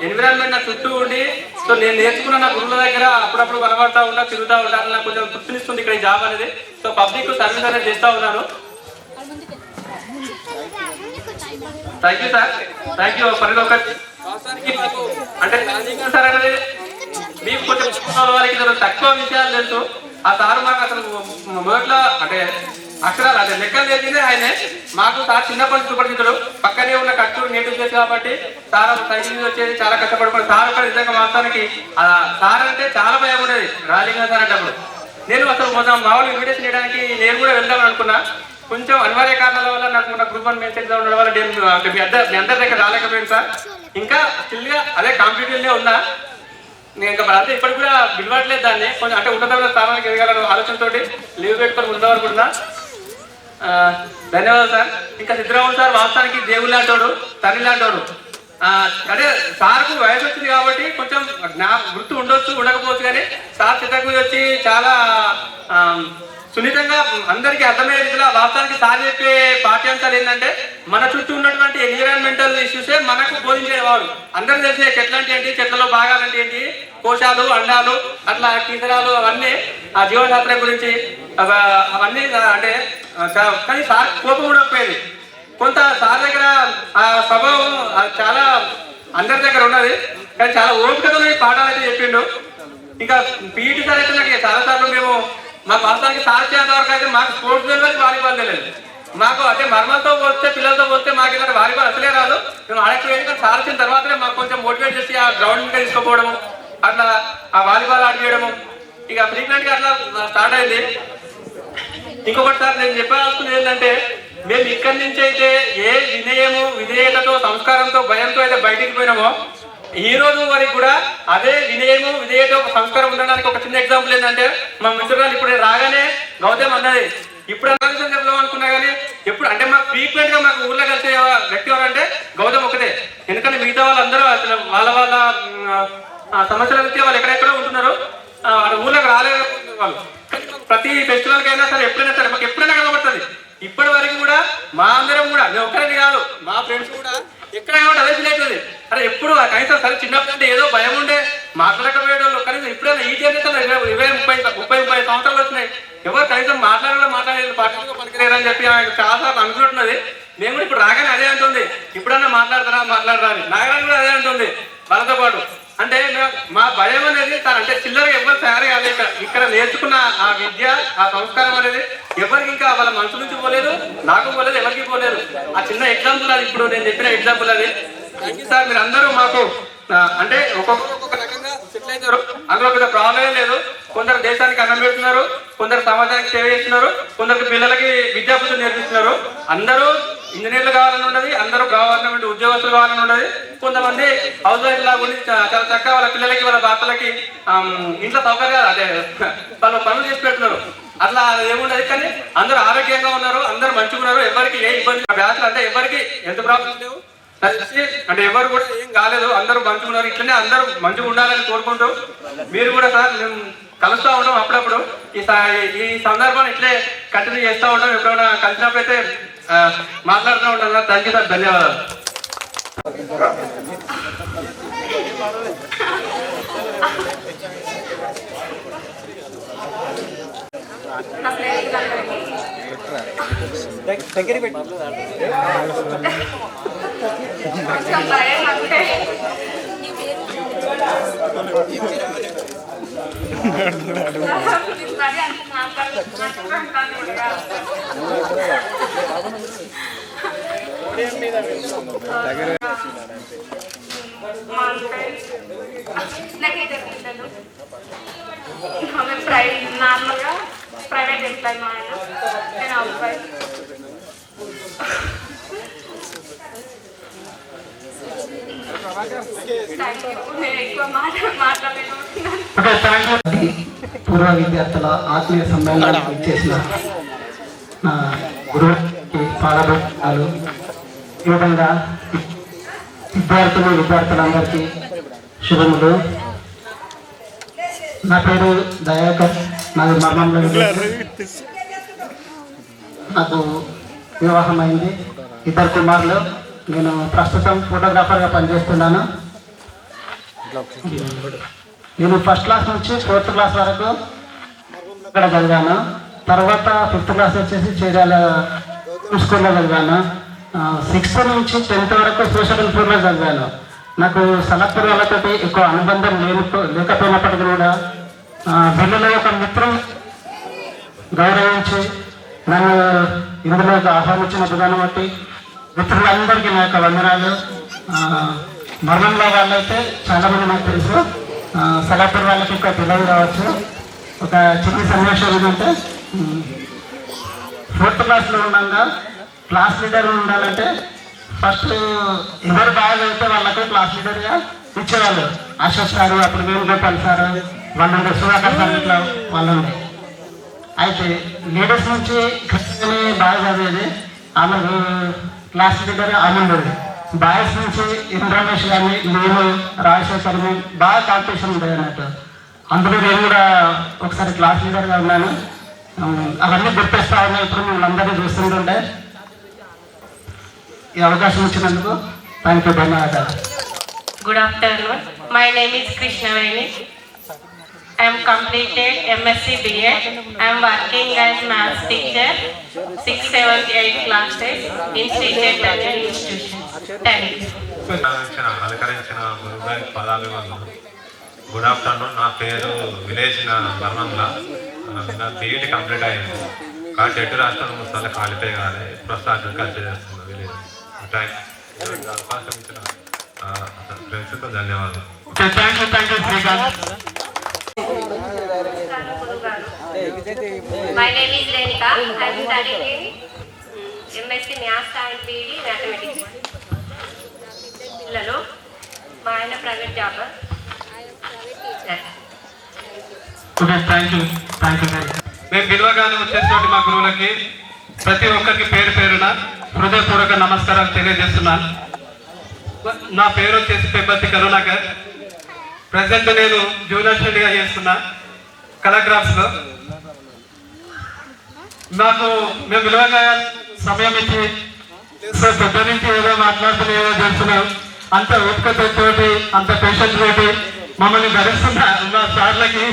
[SPEAKER 1] ఎన్విరాన్మెంట్ నా చుట్టూ ఉండి సో నేను నేర్చుకున్న నా గురువుల దగ్గర అప్పుడప్పుడు కనబడతా ఉంటా, తిరుగుతూ ఉంటాను. నాకు కొంచెం తృప్తినిస్తుంది ఇక్కడ ఈ జాబ్ అనేది. సో పబ్లిక్ సర్వీస్ అనేది చేస్తూ ఉన్నాను. Thank you sir, thank you. ప్రతి ఒక్కరికి అంటే సార్ అనేది మీకు కొంచెం వారికి తక్కువ విషయాలు తెలుసు. ఆ సార్ మాకు అసలు మొదట్లో అంటే అక్షరాలు అంటే లెక్కలు తెలిసిందే ఆయనే. మాకు సార్ చిన్నప్పటి నుంచి సుపరిచితుడు. పక్కనే ఉన్న కట్టూరు నేటివ్ ప్లేస్ కాబట్టి సార్ సైకిల్ మీద వచ్చేది చాలా కష్టపడుకుని సార్ కూడా నిజంగా వాస్తవానికి సార్ అంటే చాలా భయం ఉండేది. రాలింగ సార్ అంటే అప్పుడు నేను అసలు మొదటి మామూలు ఇన్విటేషన్ చేయడానికి నేను కూడా వెళ్దామని అనుకున్నా. కొంచెం అనివార్య కారణాల వల్ల నాకు మన గ్రూప్ 1 మెయిన్స్ ఎగ్జామ్ ఉండడం వల్ల నేను మీ అందరి దగ్గర రాలేకపోయాను సార్. ఇంకా స్టిల్గా అదే కాంపిటేటివ్లే ఉన్నా. నేను ఇంకా అంటే ఇప్పటికి కూడా విలువట్లేదు దాన్ని. కొంచెం అంటే ఉన్నతమైన స్థానానికి ఎదగాలని ఆలోచనతో లీవ్ పెట్టుకొని ఉందాం అనుకుంటున్నా. ధన్యవాదాలు సార్. ఇంకా సిద్ధరామన్ సార్ వాస్తవానికి దేవుడు లాంటోడు, తల్లి లాంటోడు. అంటే సార్కు వయసు వచ్చింది కాబట్టి కొంచెం గుర్తు ఉండొచ్చు, ఉండకపోవచ్చు. కానీ సార్ చిత్తకు మీద వచ్చి చాలా సున్నితంగా అందరికీ అర్థమయ్యే రీతిలో వాస్తవానికి సార్ చెప్పే పాఠ్యాంశాలు ఏంటంటే మన చుట్టూ ఉన్నటువంటి ఎన్విరాన్మెంటల్ ఇష్యూసే మనకు బోధించేవాడు. అందరూ తెలిసే చెట్లంటే ఏంటి, చెట్లలో భాగాలంటే ఏంటి, కోశాలు, అండాలు, అట్లా కీసరాలు, అవన్నీ ఆ జీవశాస్త్రం గురించి అవన్నీ అంటే కానీ సార్ కోపం కూడా పోయేది. కొంత సార్ దగ్గర ఆ స్వభావం చాలా అందరి దగ్గర ఉన్నది, కానీ చాలా ఓపికతో పాఠాలు అయితే చెప్పిండు. ఇంకా పీఈటీ సార్ అయితే నాకు చాలా సార్లు మేము మా వాస్తవానికి సాధ్యంత వరకు అయితే మాకు స్పోర్ట్స్ తెలియదు, వాలీబాల్ తెలియదు. మాకు అంటే మర్మలతో పోస్తే పిల్లలతో పోస్తే మాకు ఇలా వాలీబాల్ అసలే రాదు. మేము ఆడకపోయింది, కానీ సార్ వచ్చిన తర్వాతనే మాకు కొంచెం మోటివేట్ చేసి ఆ గ్రౌండ్ మీద తీసుకోపోవడము, అట్లా ఆ వాలీబాల్ ఆడియడము ఇక ఫ్రీక్వెంట్గా అట్లా స్టార్ట్ అయింది. ఇంకొకటి సార్ నేను చెప్పాల్సింది ఏంటంటే, మేము ఇక్కడి నుంచి అయితే ఏ వినయము విధేయతతో సంస్కారంతో భయంతో అయితే బయటికి పోయినామో ఈ రోజు వరకు కూడా అదే వినయము విధేయత సంస్కారం ఉండడానికి ఒక చిన్న ఎగ్జాంపుల్ ఏంటంటే, మా మిత్రురాలు ఇప్పుడు రాగానే గౌతమ్ అన్నది ఇప్పుడు విషయం చెప్దాం అనుకున్నా కానీ ఎప్పుడు అంటే మాకు ఫ్రీక్వెంట్ గా మాకు ఊర్లో కలిసే వ్యక్తి ఎవరంటే గౌతమ్ ఒకటే. ఎందుకంటే మిగతా వాళ్ళందరూ అసలు వాళ్ళ వాళ్ళ సమస్యల రీత్యా వాళ్ళు ఎక్కడెక్కడో ఉంటున్నారు, వాళ్ళ ఊర్లోకి రాలేదు వాళ్ళు. ప్రతి ఫెస్టివల్ కైనా సరే ఎప్పుడైనా సరే మాకు ఎప్పుడైనా కనబడుతుంది. ఇప్పటి వరకు కూడా మా అందరం కూడా మేము ఒక్కరిని కాదు, మా ఫ్రెండ్స్ కూడా ఎక్కడైనా కూడా అదే ఫీల్ అవుతుంది. అరే ఎప్పుడు కనీసం సరే చిన్నప్పుడు అంటే ఏదో భయం ఉండే మాట్లాడకపోయేవాళ్ళు, కనీసం ఇప్పుడైనా ఈ జనరేషన్ 20-30 సంవత్సరాలు వచ్చినాయి, ఎవరు కనీసం మాట్లాడలేదు పాటలుగా పనికిలేరని చెప్పి చాలాసార్లు అనుకుంటున్నది. మేము కూడా ఇప్పుడు రాగానే అదే అంటుంది, ఇప్పుడన్నా మాట్లాడరా అని. నాగరాజు కూడా అదే అంటుంది వాళ్ళతో పాటు. అంటే మా భయం అనేది అంటే చిల్లరగా ఎవరు తయారు కాలేదు. ఇక్కడ నేర్చుకున్న ఆ విద్య ఆ సంస్కారం అనేది ఎవరికి ఇంకా వాళ్ళ మనసు నుంచి పోలేదు, నాకు పోలేదు, ఎవరికి పోలేదు. ఆ చిన్న ఎగ్జాంపుల్ అది, ఇప్పుడు నేను చెప్పిన ఎగ్జాంపుల్ అది. సార్ మీరు అందరూ మాకు అంటే ఒక్కొక్క రకంగా సెటిల్ అవుతారు, అందులో పెద్ద ప్రాబ్లం లేదు. కొందరు దేశానికి అన్నం పెడుతున్నారు, కొందరు సమాజానికి సేవ చేస్తున్నారు, కొందరికి పిల్లలకి విద్యాబుద్ధులు నేర్పిస్తున్నారు. అందరూ ఇంజనీర్లు కావాలని ఉండదు, అందరూ గవర్నమెంట్ ఉద్యోగస్తులు కావాలని ఉండదు. కొంతమంది హౌస్ వైఫ్ లాగా ఉండి చాలా చక్కగా వాళ్ళ పిల్లలకి వాళ్ళ భర్తలకి ఇంట్లో సౌకర్యాలు అంటే వాళ్ళు పనులు చేసి పెడుతున్నారు. అట్లా ఏముండదు, కానీ అందరూ ఆరోగ్యంగా ఉన్నారు, అందరూ మంచిగా ఉన్నారు, ఎవరికి ఏ ఇబ్బంది బ్యాచ్లు అంటే ఎవరికి ఎంత ప్రాబ్లం లేవు అంటే ఎవరు కూడా ఏం కాలేదు, అందరూ మంచిగా ఉన్నారు. ఇట్లనే అందరూ మంచిగా ఉండాలని కోరుకుంటూ మీరు కూడా సార్ మేము కలుస్తూ ఉంటాం అప్పుడప్పుడు. ఈ సందర్భాన్ని ఇట్లే కంటిన్యూ చేస్తూ ఉంటాం, ఎప్పుడైనా కలిసినప్పుడు అయితే మాట్లాడుతూ ఉంటాం సార్. థ్యాంక్ యూ సార్, ధన్యవాదాలు.
[SPEAKER 5] నార్మల్గా ప్రైవేట్ ఎంప్లాయ్ మా ఆయన, నేను హౌస్ వైఫ్.
[SPEAKER 3] పూర్వ విద్యార్థుల ఆత్మీయ సమ్మేళనానికి ఇచ్చేసిన నా గురువుకి పాదభక్తాలు. ఈ విధంగా విద్యార్థులందరికీ శుభములు. నా పేరు దయాకర్, నాది మర్మంలో. నాకు వివాహం అయింది, 2 కుమారులు. నేను ప్రస్తుతం ఫోటోగ్రాఫర్గా పనిచేస్తున్నాను. నేను ఫస్ట్ క్లాస్ నుంచి 4th క్లాస్ వరకు ఇక్కడ చదివాను. తర్వాత 5th క్లాస్ వచ్చేసి చేరాల స్కూల్లో చదివాను. 6th నుంచి 10th వరకు సోషల్పూర్లో చదివాను. నాకు సలపూర్ వాళ్ళతో ఎక్కువ అనుబంధం లేకపోయినప్పటికీ కూడా వీళ్ళలో ఒక మిత్రం గౌరవించి నన్ను ఇందులోకి ఆహ్వానించిన విధానం బట్టి మిత్రులందరికీ నా యొక్క వందనాలు. మరణంలో వాళ్ళైతే చాలామంది నాకు తెలుసు, సలాపూర్ వాళ్ళకి ఎక్కువ తెలియదు కావచ్చు. ఒక చిన్న సన్నివేశం ఏంటంటే, 4th క్లాస్లో ఉండగా క్లాస్ లీడర్ ఉండాలంటే ఫస్ట్ ఎవరు బాగా చదివితే వాళ్ళకు క్లాస్ లీడర్గా ఇచ్చేవాళ్ళు. అశోక్ సారు, అప్పుడు వేణుగోపాల్ సారు, వాళ్ళంటే సుధాకర్ సార్, ఇట్లా వాళ్ళండి. అయితే లేడీస్ నుంచి కృష్ణని బాగా చదివేది, ఆమె క్లాస్ లీడర్ ఆమె ఉండేది. బాయ్స్ నుంచి ఇంద్రమేష్ కానీ నేను రాజశేఖర్ని బాగా కాంపిటీషన్ ఉండేది అన్నట్టు. అందులో నేను కూడా ఒకసారి క్లాస్ లీడర్గా ఉన్నాను. అవన్నీ గుర్తిస్తా ఉన్నాయి. ఇప్పుడు మిమ్మల్ని అందరినీ చూస్తుంటుంటే ఈ అవకాశం ఇచ్చినందుకు థ్యాంక్ యూ, ధన్యవాదాలు.
[SPEAKER 5] Good afternoon. My name is Krishnaveni. I am completed MSc BA. I am working as maths teacher, 6th, 7th, 8th classes in Sri Chaitanya Institution. Thank you.
[SPEAKER 6] అలంకరించిన గురుగారి పదాభివందనం. Good afternoon. నా పేరు విలేజ్ బర్మంల. నా బీఈడి కంప్లీట్ అయింది. కానీ చెట్టు రాష్ట్రం ముస్తాలు క్వాలిఫై కాలే. ప్రస్తుతం అగ్రికల్చర్ చేస్తున్నా విలేజ్. అవకాశం ఇచ్చిన ఫ్రెండ్స్తో ధన్యవాదాలు.
[SPEAKER 5] My name is Renika. I am studying MSc Maths and BD Mathematics. పిల్లలు మా ఆయన ప్రైవేట్ జాబ్.
[SPEAKER 3] మేము పిలవగానే వచ్చేసినటువంటి మా గురువులకి ప్రతి ఒక్కరికి పేరు పేరున హృదయపూర్వక నమస్కారాలు తెలియజేస్తున్నాను. నా పేరు వచ్చేసి పెబ్బతి కరుణాకర్. ప్రజెంట్ నేను జూనియర్ స్టడీగా చేస్తున్నా కళాగ్రాఫ్స్లో. మేము విలువగా సమయం ఇచ్చి పెద్ద నుంచి ఏదో మాట్లాడుతున్నా ఏదో చేస్తున్నాం, అంత ఓపికతోటి అంత పేషెంట్ తోటి మమ్మల్ని భరిస్తున్న మా సార్లకి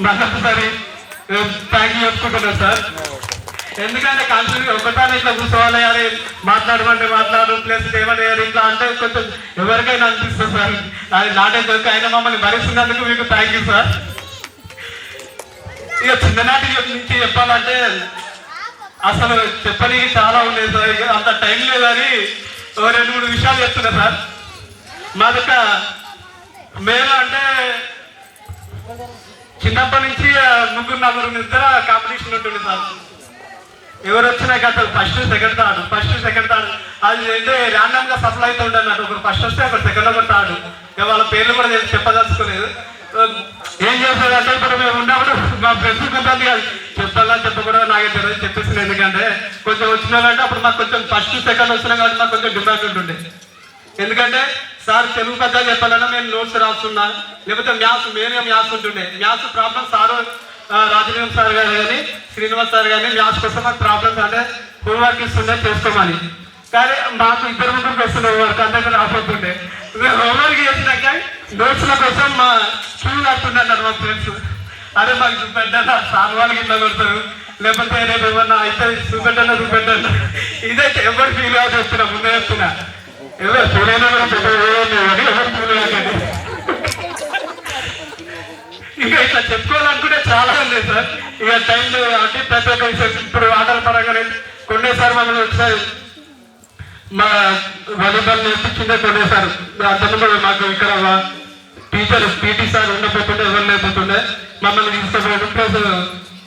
[SPEAKER 3] మరొకసారి థ్యాంక్ యూ చెప్పుకుంటున్నాను సార్. ఎందుకంటే కాన్స్టిట్యూషన్ ఒకటానే ఇట్లా కూర్చోవాలి అని మాట్లాడమంటే మాట్లాడు ప్లస్ ఏమంటే ఇట్లా అంటే కొంచెం ఎవరికైనా అనిపిస్తుంది సార్. అది నాటే దొరికి అయినా మమ్మల్ని భరిస్తున్నందుకు మీకు థ్యాంక్ యూ సార్. ఇక చిన్ననాటి నుంచి చెప్పాలంటే అసలు చెప్పని చాలా ఉన్నాయి సార్. ఇక అంత టైం లేదని 2-3 విషయాలు చెప్తున్నా సార్. మాదొక మేము అంటే చిన్నప్పటి నుంచి 3-4 ఇద్దరు కాంపిటీషన్ ఉంటుంది సార్. ఎవరు వచ్చినా కదా ఫస్ట్ సెకండ్ థర్డ్ అది అయితే ర్యాండమ్ గా సప్లై అయితే ఉండే అన్నట్టు. ఒకరు ఫస్ట్ వస్తే ఒకరు సెకండ్, ఒకరు థర్డ్. ఇక వాళ్ళ పేర్లు కూడా చెప్పదలుచుకోలేదు. ఏం చేస్తారంటే ఇప్పుడు మేము ఉన్నప్పుడు మా ఫ్రెండ్స్ కొంతమంది చెప్పకుండా నాకే తెలియదు చెప్పేసింది. ఎందుకంటే కొంచెం వచ్చిన వాళ్ళంటే అప్పుడు మాకు కొంచెం ఫస్ట్ సెకండ్ వచ్చినా కాబట్టి మాకు కొంచెం డిమాండ్ ఉంటుండే. ఎందుకంటే సార్ తెలుగు పద్యాలు చెప్పాలన్నా మేము నోట్స్ రాస్తున్నా, లేకపోతే మ్యాథ్స్ ఉంటుండే. Maths problems sir Rajalingam sir గారు కానీ శ్రీనివాస్ సార్ కానీ మ్యాథ్స్ కోసం మాకు ప్రాబ్లమ్స్ అంటే హోంవర్క్ ఇస్తుండే చేసుకోమని. కానీ మాకు 2-3 వస్తుండే హోంవర్క్ అందరికీ రాకపోతుండే. మేము హోంవర్క్ చేసినాక నోట్స్ల కోసం మా క్యూ కడుతుండే అన్నారు మా ఫ్రెండ్స్. అరే మాకు చూపెట్టండి సార్ వాళ్ళకి ఇట్లా కొడతారు, లేకపోతే రేపు ఏమన్నా అయితే చూపెట్టండి. ఇదైతే ఎవరు ఫీల్ అవుతుంది చెప్తున్నా, ముందే చెప్తున్నా. ఎవరు ఫీల్ అయినా కూడా పెట్టేది ఎవరు ఫీల్ అవ్వకండి. ఇంకా ఇట్లా చెప్పుకోవాలనుకుంటే చాలా ఉంది సార్. ఇక టైం అంటే ప్రతి ఒక్క విషయం ఇప్పుడు ఆటల పరంగా కొన్నిసారి మమ్మల్ని ఒకసారి మా వాలీబాల్ నేర్పించిందే కొన్నిసారి అంతమంది మాకు ఇక్కడ టీచర్ పీటీ సార్ ఉండబోతుండే, ఎవరు లేకపోతుండే. మమ్మల్ని తీసుకుపోయాడు. ప్లస్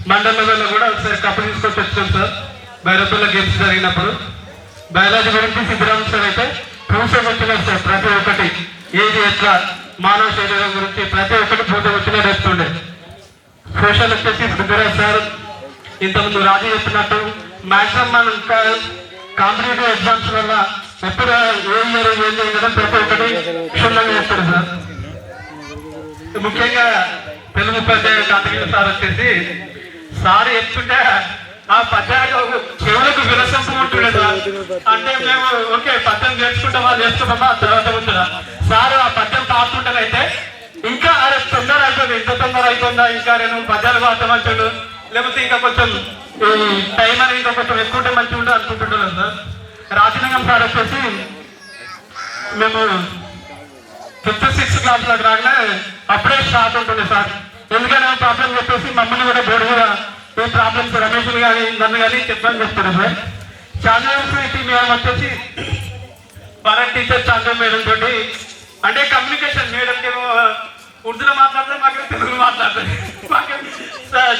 [SPEAKER 3] మండల లెవెల్లో కూడా ఒకసారి కప్పు తీసుకొచ్చి వచ్చాం సార్. బైరపల్లి గేమ్స్ జరిగినప్పుడు బయాలజీ గురించి సిద్ధరామ్ సార్ అయితే ప్రూఫ్ వచ్చినారు సార్. ప్రతి ఒక్కటి ఏది ఎట్లా మానవ శరీరం గురించి ప్రతి ఒక్కటి పూజ వచ్చినా చెప్తుండే. సోషల్ వచ్చేసి సిద్ధరాజ్ సార్ ఇంతకుముందు రాజు చెప్పినట్టు మ్యాక్సిమం మనం కాంపిటేటివ్ ఎగ్జామ్స్ వల్ల ఎప్పుడు ఏం చేయడం ప్రతి ఒక్కటి క్షుణ్ణంగా చేస్తారు సార్. ముఖ్యంగా తెలుగు ఉపాధ్యాయ కాంతిగిరి సార్ వచ్చేసి సార్ చెప్తుంటే ఆ పద్యాలకు చెవులకు విరసంపు ఉంటుండే సార్. అంటే మేము ఓకే పద్యం నేర్చుకుంటామా నేర్చుకుంటామా తర్వాత ఉంటుందా సార్. ఆ పద్యం పాడుతుంటేనైతే ఇంకా అరే తొందర అయిపోయింది, ఇంత తొందర అయిపోయిందా, ఇంకా నేను పద్యాలు పాడతామంటాడు, లేకపోతే ఇంకా కొంచెం టైం అనేది ఇంకా కొంచెం ఎక్కువ ఉంటే మంచిగా ఉంటుంది అనుకుంటుంటాను సార్. రాజలింగం సార్ వచ్చేసి మేము 5th, 6th క్లాస్లోకి రాగానే అప్పుడే స్టార్ట్ ఉంటుండే సార్. ఎందుకంటే ప్రాబ్లం చెప్పేసి మమ్మల్ని కూడా బోర్డు కూడా ఏ ప్రాబ్లమ్స్ రమేష్ కానీ నన్ను కానీ చెప్పని చెప్తారు సార్. చాంద్రకి మేము వచ్చేసి భారత్ టీచర్ చాంద్ర మేడం తోటి అంటే కమ్యూనికేషన్ మేడంకి ఉర్దూలో మాట్లాడితే మాకు తెలుగులో మాట్లాడతారు. మాకు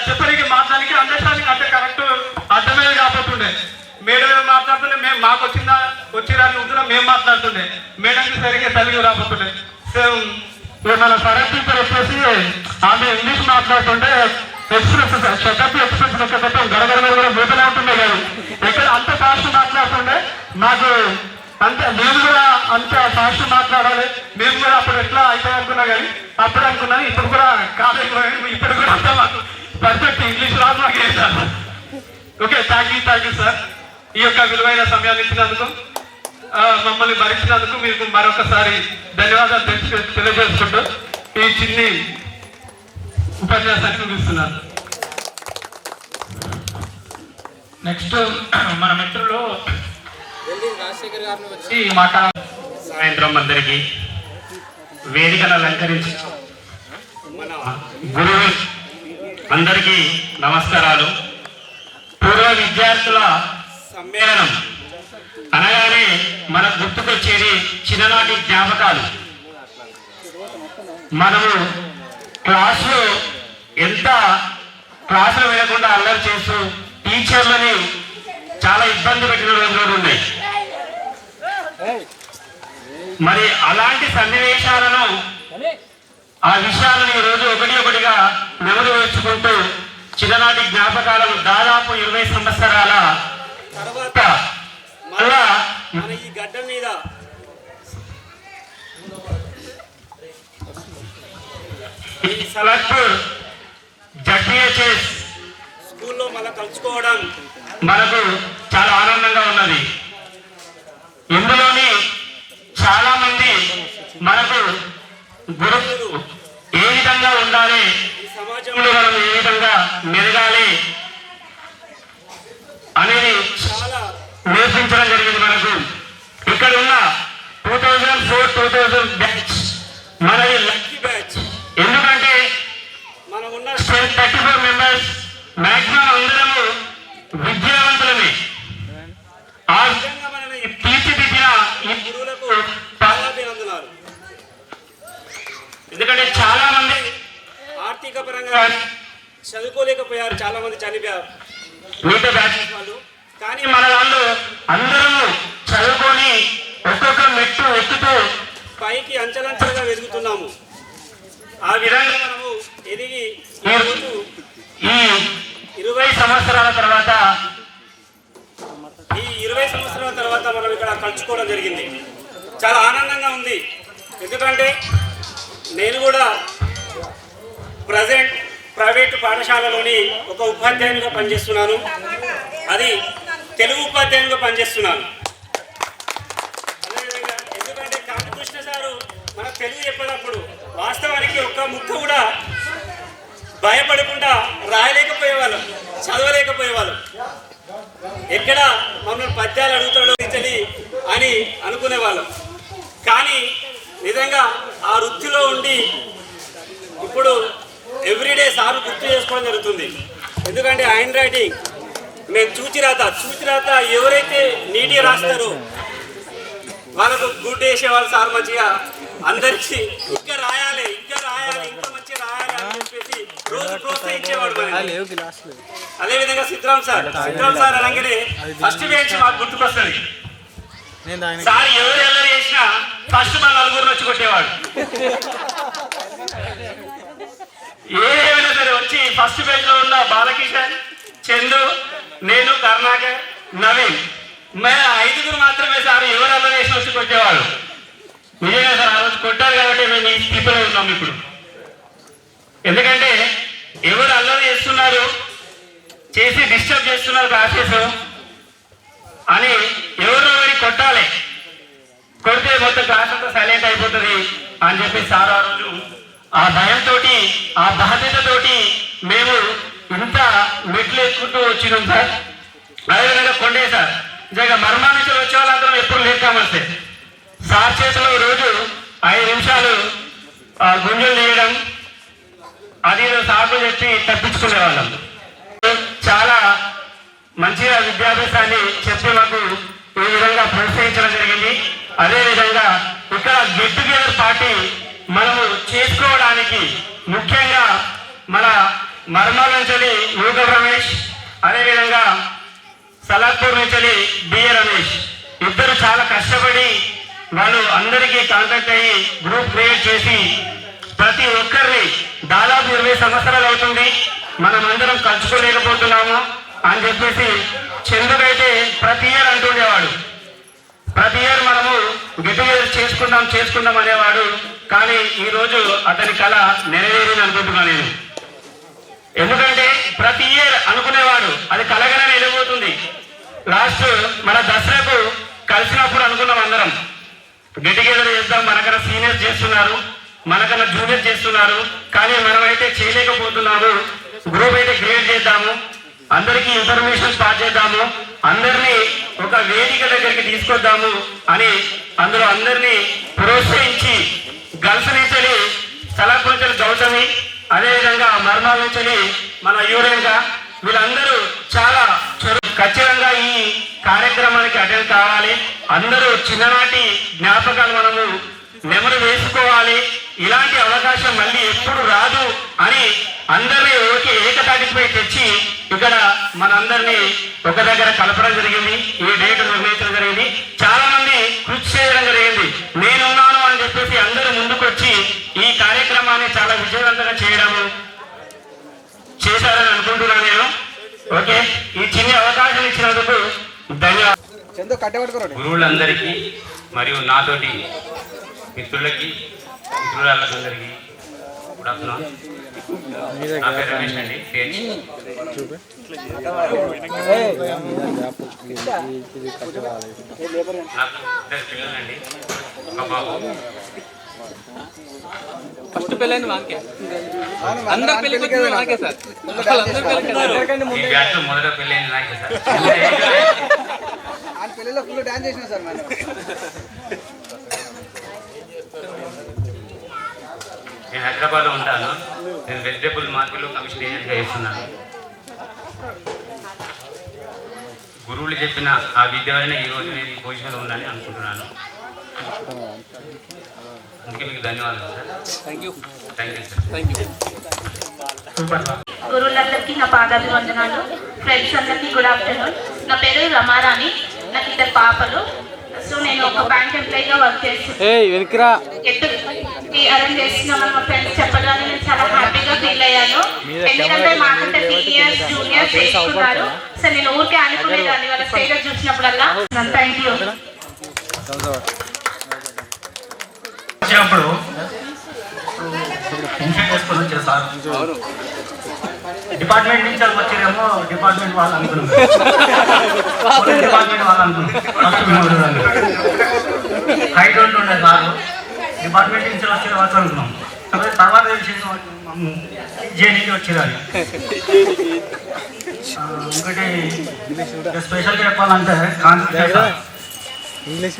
[SPEAKER 3] చెప్పడానికి మాట్లాడానికి అండర్స్టాండింగ్ అంటే కరెక్ట్ అర్థమయ్యేది కాకపోతుండే. మేడం ఏమో మాట్లాడుతుండే, మేము మాకు వచ్చిరాని ఉర్దూలో మేము మాట్లాడుతుండే, మేడంకి సరిగ్గా తెలుగు రాకపోతుండే. సో మన భారత్ టీచర్ వచ్చేసి ఆమె ఇంగ్లీష్ మాట్లాడుతుంటే ఎక్స్ప్రెస్ షటప్ ఎక్స్ప్రెస్ లెక్క గడగడ మూతలే ఉంటుండే కాదు, ఎక్కడ అంత ఫాస్ట్ మాట్లాడుతుండే. మాకు అంతే మేము కూడా అంత ఫాస్ట్ మాట్లాడాలి, మేము కూడా అప్పుడు ఎట్లా అవుతాయి అనుకున్నా కానీ అప్పుడు అనుకున్నాను. ఇప్పుడు కూడా కాలేజ్ ఇప్పుడు కూడా అంతా మాకు పర్ఫెక్ట్ ఇంగ్లీష్ రాదు మాకు ఏం sir. Okay thank you sir. ఈ యొక్క విలువైన సమయాన్ని ఇచ్చినందుకు మమ్మల్ని భరించినందుకు మీకు మరొకసారి ధన్యవాదాలు తెలియజేసుకుంటూ ఈ చిన్ని ఉపన్యాసానికి ముగిస్తున్నారు. నెక్స్ట్ మన మిత్రులు వచ్చి సాయంత్రం అందరికీ వేదికను అలంకరించి మన గురువు అందరికీ నమస్కారాలు. పూర్వ విద్యార్థుల సమ్మేళనం అనగానే మనకు గుర్తుకొచ్చేది చిన్ననాటి జ్ఞాపకాలు. మనము క్లాసులో వినకుండా అల్లరి చేస్తూ టీచర్లని చాలా ఇబ్బంది పెట్టిన రోజులు ఉన్నాయి. మరి అలాంటి సన్నివేశాలను ఆ విషయాలను ఈరోజు ఒకటిగా నెమరు వేసుకుంటూ చిన్ననాటి జ్ఞాపకాలను దాదాపు 20 సంవత్సరాల తర్వాత మళ్ళా మన ఈ గడ్డ మీద ఈ సలార్పూర్ జడ్పీహెచ్ఎస్ స్కూల్లో మళ్ళీ కలుసుకోవడం మనకు చాలా ఆనందంగా ఉన్నది. ఇందులోని చాలా మంది మనకు గురువులు ఏ విధంగా ఉండాలి, ఈ సమాజంలో మనం ఏ విధంగా మెరగాలి అనేది చాలా నేర్పించడం జరిగింది మనకు. ఇక్కడ ఉన్న 2004-2000 బ్యాచ్ మనది లక్కీ బ్యాచ్. ఎందుకంటే మనం ఉన్న 34 మెంబర్స్ మాక్సిమం అందరము విద్యావంతులమే. ఆ విధంగా మనల్ని తీర్చిదిద్దిన ఈ గురువులకు పాదాభివందనాలు. ఎందుకంటే చాలా మంది ఆర్థిక పరంగా చదువుకోలేకపోయారు, చాలా మంది చనిపోయారు మిగతా బ్యాచ్ వాళ్ళు. కానీ మన వాళ్ళు అందరము చదువుకొని ఒక్కొక్క మెట్టు ఎక్కుతూ పైకి అంచెలంచెలుగా వెతుకుతున్నాము. ఆ విధంగా మనము ఎదిగి ఈరోజు ఈ 20 సంవత్సరాల తర్వాత మనం ఇక్కడ కలుసుకోవడం జరిగింది. చాలా ఆనందంగా ఉంది. ఎందుకంటే నేను కూడా ప్రజెంట్ ప్రైవేటు పాఠశాలలోని ఒక ఉపాధ్యాయునిగా పనిచేస్తున్నాను. అది తెలుగు ఉపాధ్యాయునిగా పనిచేస్తున్నాను. అదేవిధంగా ఎందుకంటే కామకృష్ణ సారు మన తెలుగు చెప్పినప్పుడు వాస్తవానికి ఒక్క ముక్క కూడా భయపడకుండా రాయలేకపోయేవాళ్ళం, చదవలేకపోయేవాళ్ళం. ఎక్కడ మమ్మల్ని పద్యాలు అడుగుతాడో అని అనుకునేవాళ్ళం. కానీ నిజంగా ఆ వృత్తిలో ఉండి ఇప్పుడు ఎవ్రీడే సారు గుర్తు చేసుకోవడం జరుగుతుంది. ఎందుకంటే హ్యాండ్ రైటింగ్ మేము చూచిరాత ఎవరైతే నీట్గా రాస్తారో వాళ్ళకు గుడ్ వేసేవాళ్ళు సార్ మంచిగా అందరికీ ఇంకా రాయాలి ఇంకా మంచిగా రాయాలి అని చెప్పేసి రోజు ప్రోత్సహించేవాడు. అదేవిధంగా సిద్ధరామ్ సార్ అనగానే ఫస్ట్ బెంచ్ మాకు గుర్తుకొస్తుంది. సార్ ఎవరు ఎల్లరి చేసినా ఫస్ట్ మా నలుగురిని వచ్చి కొట్టేవాడు. ఏమైనా సరే వచ్చి ఫస్ట్ బెంచ్ లో ఉన్న బాలకిషన్, చందు, నేను, కర్ణాకర్, నవీన్ మన 5గురు మాత్రమే సార్ ఎవరు అల్లరి చేసి వచ్చి కొట్టేవాడు. నిజంగా సార్ ఆ రోజు కొట్టారు కాబట్టి మేము ఈ స్థితిలో ఉన్నాం ఇప్పుడు. ఎందుకంటే ఎవరు అల్లరి చేస్తున్నారు, చేసి డిస్టర్బ్ చేస్తున్నారు క్లాసెస్ అని ఎవరు కొట్టాలి, కొడితే మొత్తం క్లాస్ అంతా సైలెంట్ అయిపోతుంది అని చెప్పి సార్ ఆ రోజు ఆ భయంతో ఆ బాధ్యతతోటి మేము ఇంత మెట్లు ఎక్కుతూ వచ్చినాం సార్. అదేవిధంగా కొండే సార్ నిజంగా మర్మా నుంచి వచ్చే వాళ్ళందరం ఎప్పుడు లేకామస్తే సార్ చేతిలో రోజు 5 నిమిషాలు గుంజలు తీయడం అది సార్లు చెప్పి తప్పించుకునే వాళ్ళం. చాలా మంచిగా విద్యాభ్యాసాన్ని చెప్పి మాకు ఈ విధంగా ప్రోత్సహించడం జరిగింది. అదేవిధంగా ఇక్కడ గెట్ టుగెదర్ పార్టీ మనము చేసుకోవడానికి ముఖ్యంగా మన మర్మాల నుంచి యోగ రమేష్, అదేవిధంగా సలార్పూర్ నుంచి బిఏ రమేష్ ఇద్దరు చాలా కష్టపడి వాళ్ళు అందరికీ కాంటాక్ట్ అయ్యి గ్రూప్ క్రియేట్ చేసి ప్రతి ఒక్కరిని దాదాపు 20 సంవత్సరాలు అవుతుంది మనం అందరం కలుసుకోలేకపోతున్నాము అని చెప్పేసి చంద్రుడైతే ప్రతి ఇయర్ అంటుండేవాడు. ప్రతి ఇయర్ మనము గెట్ టుగెదర్ చేసుకుందాం అనేవాడు. కానీ ఈరోజు అతని కళ నెరవేరింది అనుకుంటున్నాను నేను. ఎందుకంటే ప్రతి ఇయర్ అనుకునేవాడు, అది కలగానే వెళ్ళిపోతుంది. లాస్ట్ మన దసరాకు కలిసినప్పుడు అనుకున్నాం అందరం గెట్ టుగెదర్ చేద్దాం, మనకన్నా సీనియర్స్ చేస్తున్నారు మనకన్నా జూనియర్ చేస్తున్నారు, కానీ మనమైతే చేయలేకపోతున్నాము. గ్రూప్ అయితే క్రియేట్ చేద్దాము, అందరికీ ఇన్ఫర్మేషన్ పాస్ చేద్దాము, అందరినీ ఒక వేదిక దగ్గరికి తీసుకొద్దాము అని అందులో అందరినీ ప్రోత్సహించి గల్స్ నుంచి సలపంచలు గౌతమి, అదేవిధంగా మర్మాల నుంచి మన యూరేంగా వీళ్ళందరూ చాలా ఖచ్చితంగా ఈ కార్యక్రమానికి అటెండ్ కావాలి. అందరూ చిన్ననాటి జ్ఞాపకాలు మనము నెమరు వేసుకోవాలి. ఇలాంటి అవకాశం మళ్ళీ ఎప్పుడు రాదు అని అందరినీ ఏకతాటిపై తెచ్చి ఇక్కడ మనందరినీ ఒక దగ్గర కలపడం జరిగింది. ఈ డేట్ నిర్ణయించడం జరిగింది. చాలా మంది కృషి చేయడం జరిగింది. నేనున్నాను అని చెప్పేసి అందరూ ముందుకొచ్చి ఈ కార్యక్రమాన్ని చాలా విజయవంతంగా చేశారని అనుకుంటున్నాను నేను. ఓకే, ఈ చిన్న అవకాశం ఇచ్చినందుకు ధన్యవాదాలు.
[SPEAKER 7] గురువులందరికీ మరియు నాతోటి మిత్రులందరికీ గుడ్ ఆఫ్టర్నూన్. నా పేరు రమేష్ అండి. నాకు 2 పిల్లలండి, ఒక బాబు.
[SPEAKER 1] ఫస్ట్ పెళ్ళైంది మాకే, అందరు పెళ్లి నాకే సార్.
[SPEAKER 7] ఈ బ్యాచ్లో మొదట పెళ్ళైంది నాకే సార్.
[SPEAKER 8] పెళ్ళిలో ఫుల్ డాన్స్ చేసిన సార్.
[SPEAKER 7] నేను హైదరాబాద్లో ఉంటాను. నేను వెజిటేబుల్ మార్కెట్లో కమిషన్ ఏజెంట్గా చేస్తున్నాను. గురువులు చెప్పిన ఆ విద్య వలన ఈరోజు నేను ఈ పొజిషన్లో ఉండాలని అనుకుంటున్నాను. అందుకే మీకు ధన్యవాదాలు సార్. Thank you sir.
[SPEAKER 9] గురువులందరికీ నా పాదాభివందనాలు. ఫ్రెండ్స్ అందరికీ గుడ్ ఆఫ్టర్నూన్. నా పేరు రమారాణి, నాకు 2 పాపలు. సో నేను ఒక బ్యాంక్ ఎంప్లాయీగా వర్క్ చేస్తున్నాను. అరేంజ్ చేస్తున్నామని మా ఫ్రెండ్స్ చెప్పగానే నేను చాలా హ్యాపీగా ఫీల్ అయ్యాను. ఎందుకంటే మాకంటే సీనియర్స్ జూనియర్స్ చేసుకున్నారు. సో నేను ఊరికే అనుకునేదాన్ని వాళ్ళ స్టేటస్ చూసినప్పుడల్లా. Thank you.
[SPEAKER 3] వచ్చినప్పుడు ఇన్ఫెక్ట్ చేసుకొని వచ్చేసారు. డిపార్ట్మెంట్ నుంచి వచ్చారేమో డిపార్ట్మెంట్ వాళ్ళు అనుకున్నాం. హైట్ ఉంటుండే సార్, డిపార్ట్మెంట్ నుంచి వచ్చే వాళ్ళు అనుకున్నాం. తర్వాత జేడీకి వచ్చేదాన్ని. ఇంకోటి స్పెషల్గా చెప్పాలంటే కాన్సెప్ట్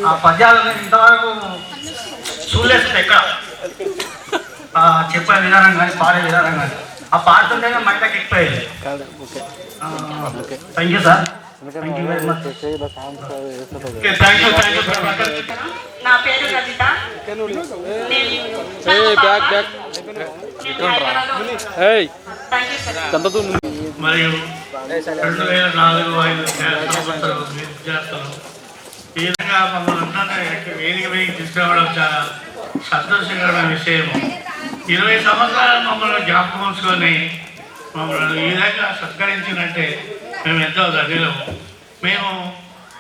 [SPEAKER 3] ఆ పద్యాలను ఇంతవరకు చూడలేదు ఎక్కడ. చెప్పే విధానం కానీ పాడే విధానం కానీ ఆ పాడుతుంటేనే మైండ్కి ఎక్కిపోయేది. Thank you sir. Thank you very much. Thank you
[SPEAKER 9] నా పేరు రజిత.
[SPEAKER 3] మరియు 2004-5 విద్యార్థులు ఈ విధంగా మమ్మల్ని అందరినీ వేదిక మీద తీసుకురావడం చాలా సంతోషకరమైన విషయం. 20 సంవత్సరాలు మమ్మల్ని జ్ఞాపకం ఉంచుకొని మమ్మల్ని ఈ విధంగా సత్కరించినట్టే మేము ఎంతో ధన్యులము. మేము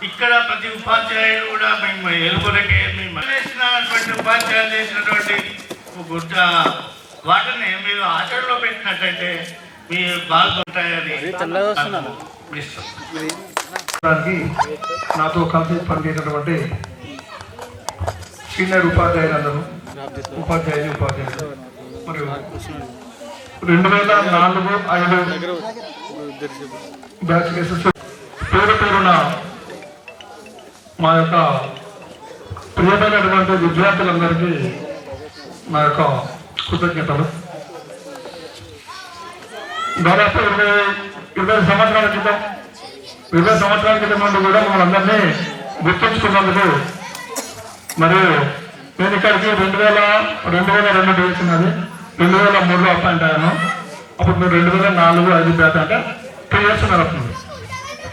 [SPEAKER 3] ఇక్కడ ప్రతి ఉపాధ్యాయుడు కూడా మేము ఎలుగులకే మేము చేసినటువంటి ఉపాధ్యాయులు చేసినటువంటి వాటిని మీరు ఆచరణలో పెట్టినట్టయితే మీరు బాగుంటాయని నాతో కలిసి పనిచేసినటువంటి సీనియర్ ఉపాధ్యాయులందరూ ఉపాధ్యాయులు మరియు 2004-5 బ్యాచ్ కేసెస్ పేరున మా యొక్క ప్రియమైనటువంటి విద్యార్థులందరికీ నా యొక్క కృతజ్ఞతలు. దాదాపు 20 సంవత్సరాల క్రితం నుండి కూడా మమ్మల్ని అందరినీ గుర్తుంచుకున్నందుకు మరియు నేను ఇక్కడికి 2002 డేస్ ఉన్నది. 2003లో అపాయింట్ అయ్యాను. అప్పుడు మీరు 2004-5 బ్యాచ్ అంటే 2 years నడుపుతుంది.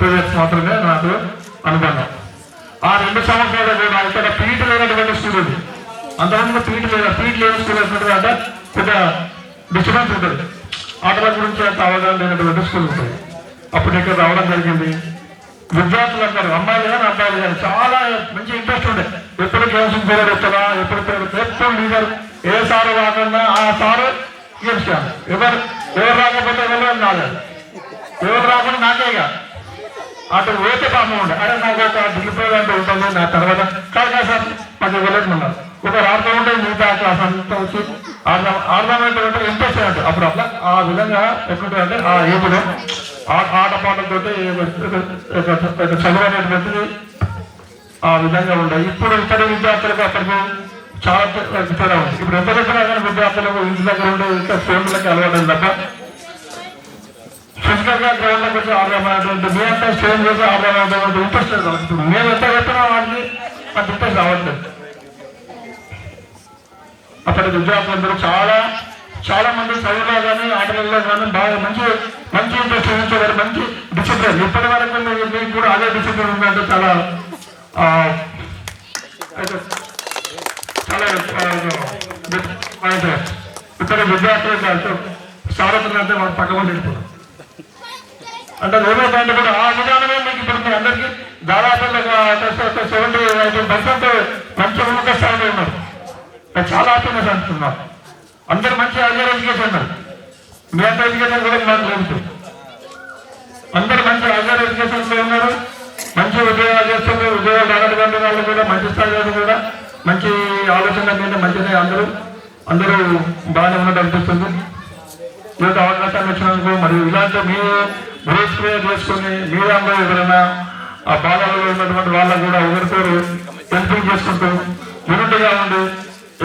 [SPEAKER 3] 2 years మాత్రమే నాకు అనుబంధం. ఆ 2 సంవత్సరాలు కూడా ఇక్కడ పీటీ లేనటువంటి స్కూల్ ఉంది. అంతమంది పీటీ లేని స్కూల్ వేసినట్టు అంటే పెద్ద డిస్టర్బెన్స్ ఉంటుంది. ఆటల గురించి అంత అవగాహన లేనటువంటి స్కూల్ ఉంటుంది. అప్పుడు ఇక్కడ రావడం జరిగింది. విద్యార్థులందరూ అమ్మాయిలు కానీ అబ్బాయిలు కానీ చాలా మంచి ఇంట్రెస్ట్ ఉండే. ఎప్పుడు గేమ్స్ పేరు వస్తుందా, ఎప్పుడు లీడర్ ఏ సారు రాకుండా ఆ సారు గేమ్స్ చేయాలి. ఎవరు రాకపోతే ఎవరు రాలేదు, ఎవరు రాకుండా నాకే కాదు. అటు ఓతే పాపం ఉండే. అరే నాకు ఒక దిగిపోయేదంటే ఉంటుంది. నా తర్వాత కాదు సార్ మాకు ఇవ్వలేదు ఉన్నారు. ఒకరు ఆడుతూ ఉంటే మిగతా క్లాస్ అంతా వచ్చి ఆడదామంటే ఇంట్రెస్ట్ అంటే అప్పుడు అట్లా ఆ విధంగా ఎక్కడంటే ఆ ఏజ్లో ఆట పాటలతో చదువు అనేటువంటిది ఆ విధంగా ఉండదు. ఇప్పుడు ఇతర విద్యార్థులకు అప్పటికి చాలా తేడా ఉంది. ఇప్పుడు ఎంత చెప్పినా కానీ విద్యార్థులకు ఇంటి దగ్గర ఉండే ఇంకా ఫోన్లకి అలవాటు తప్ప ఫిజికల్ గా గ్రౌండ్ లోకి వచ్చి ఆడదామనేటువంటి మీ అంతా స్టేజ్ చేసి ఆడదామనేటువంటి ఇంట్రెస్ట్ లేదు. ఇప్పుడు మేము ఎంత చెప్పినా వాటికి అంత ఇంట్రెస్ట్ రావట్లేదు. అప్పటి విద్యార్థులందరూ చాలా మంది చదువులో కానీ ఆటలలో కానీ బాగా మంచి ఇంట్రెస్ట్ చూపించేవారు, మంచి డిసిప్లిన్. ఇప్పటి వరకు మీకు కూడా అదే డిసిప్లిన్ ఉందంటే చాలా ఇక్కడ విద్యార్థులు సారథులంటే వాళ్ళు పక్క మంది వెళ్ళిపోతారు అంటే ఏమైందంటే కూడా ఆ విధానమే మీకు ఇప్పుడు మీ అందరికీ దాదాపు 70-80% మంచి ఉన్నత స్థాయిలో ఉన్నారు. చాలా హ్యాపీనెస్ అంటున్నారు. అందరు మంచి హైయర్ ఎడ్యుకేషన్ ఉన్నారు. మీ అంత ఎడ్యుకేషన్ కూడా మాకు లేదు. అందరు మంచి హైయర్ ఎడ్యుకేషన్లో ఉన్నారు, మంచి ఉద్యోగాలు చేస్తున్నారు. ఉద్యోగాలు రానటువంటి వాళ్ళు కూడా మంచి స్థాయిలో కూడా మంచి ఆలోచన మీద మంచిగా అందరూ బాగానే ఉన్నట్టు అనిపిస్తుంది. ఈరోజు అవకాశాన్ని వచ్చినందుకు మరియు ఇలాంటి మీ గ్రూప్స్ క్రియేట్ చేసుకుని మీ దాంట్లో ఎవరైనా ఆ బాధల్లో ఉన్నటువంటి వాళ్ళకు కూడా ఒకరికొకరు హెల్పింగ్ చేసుకుంటూ యూనిట్గా ఉండి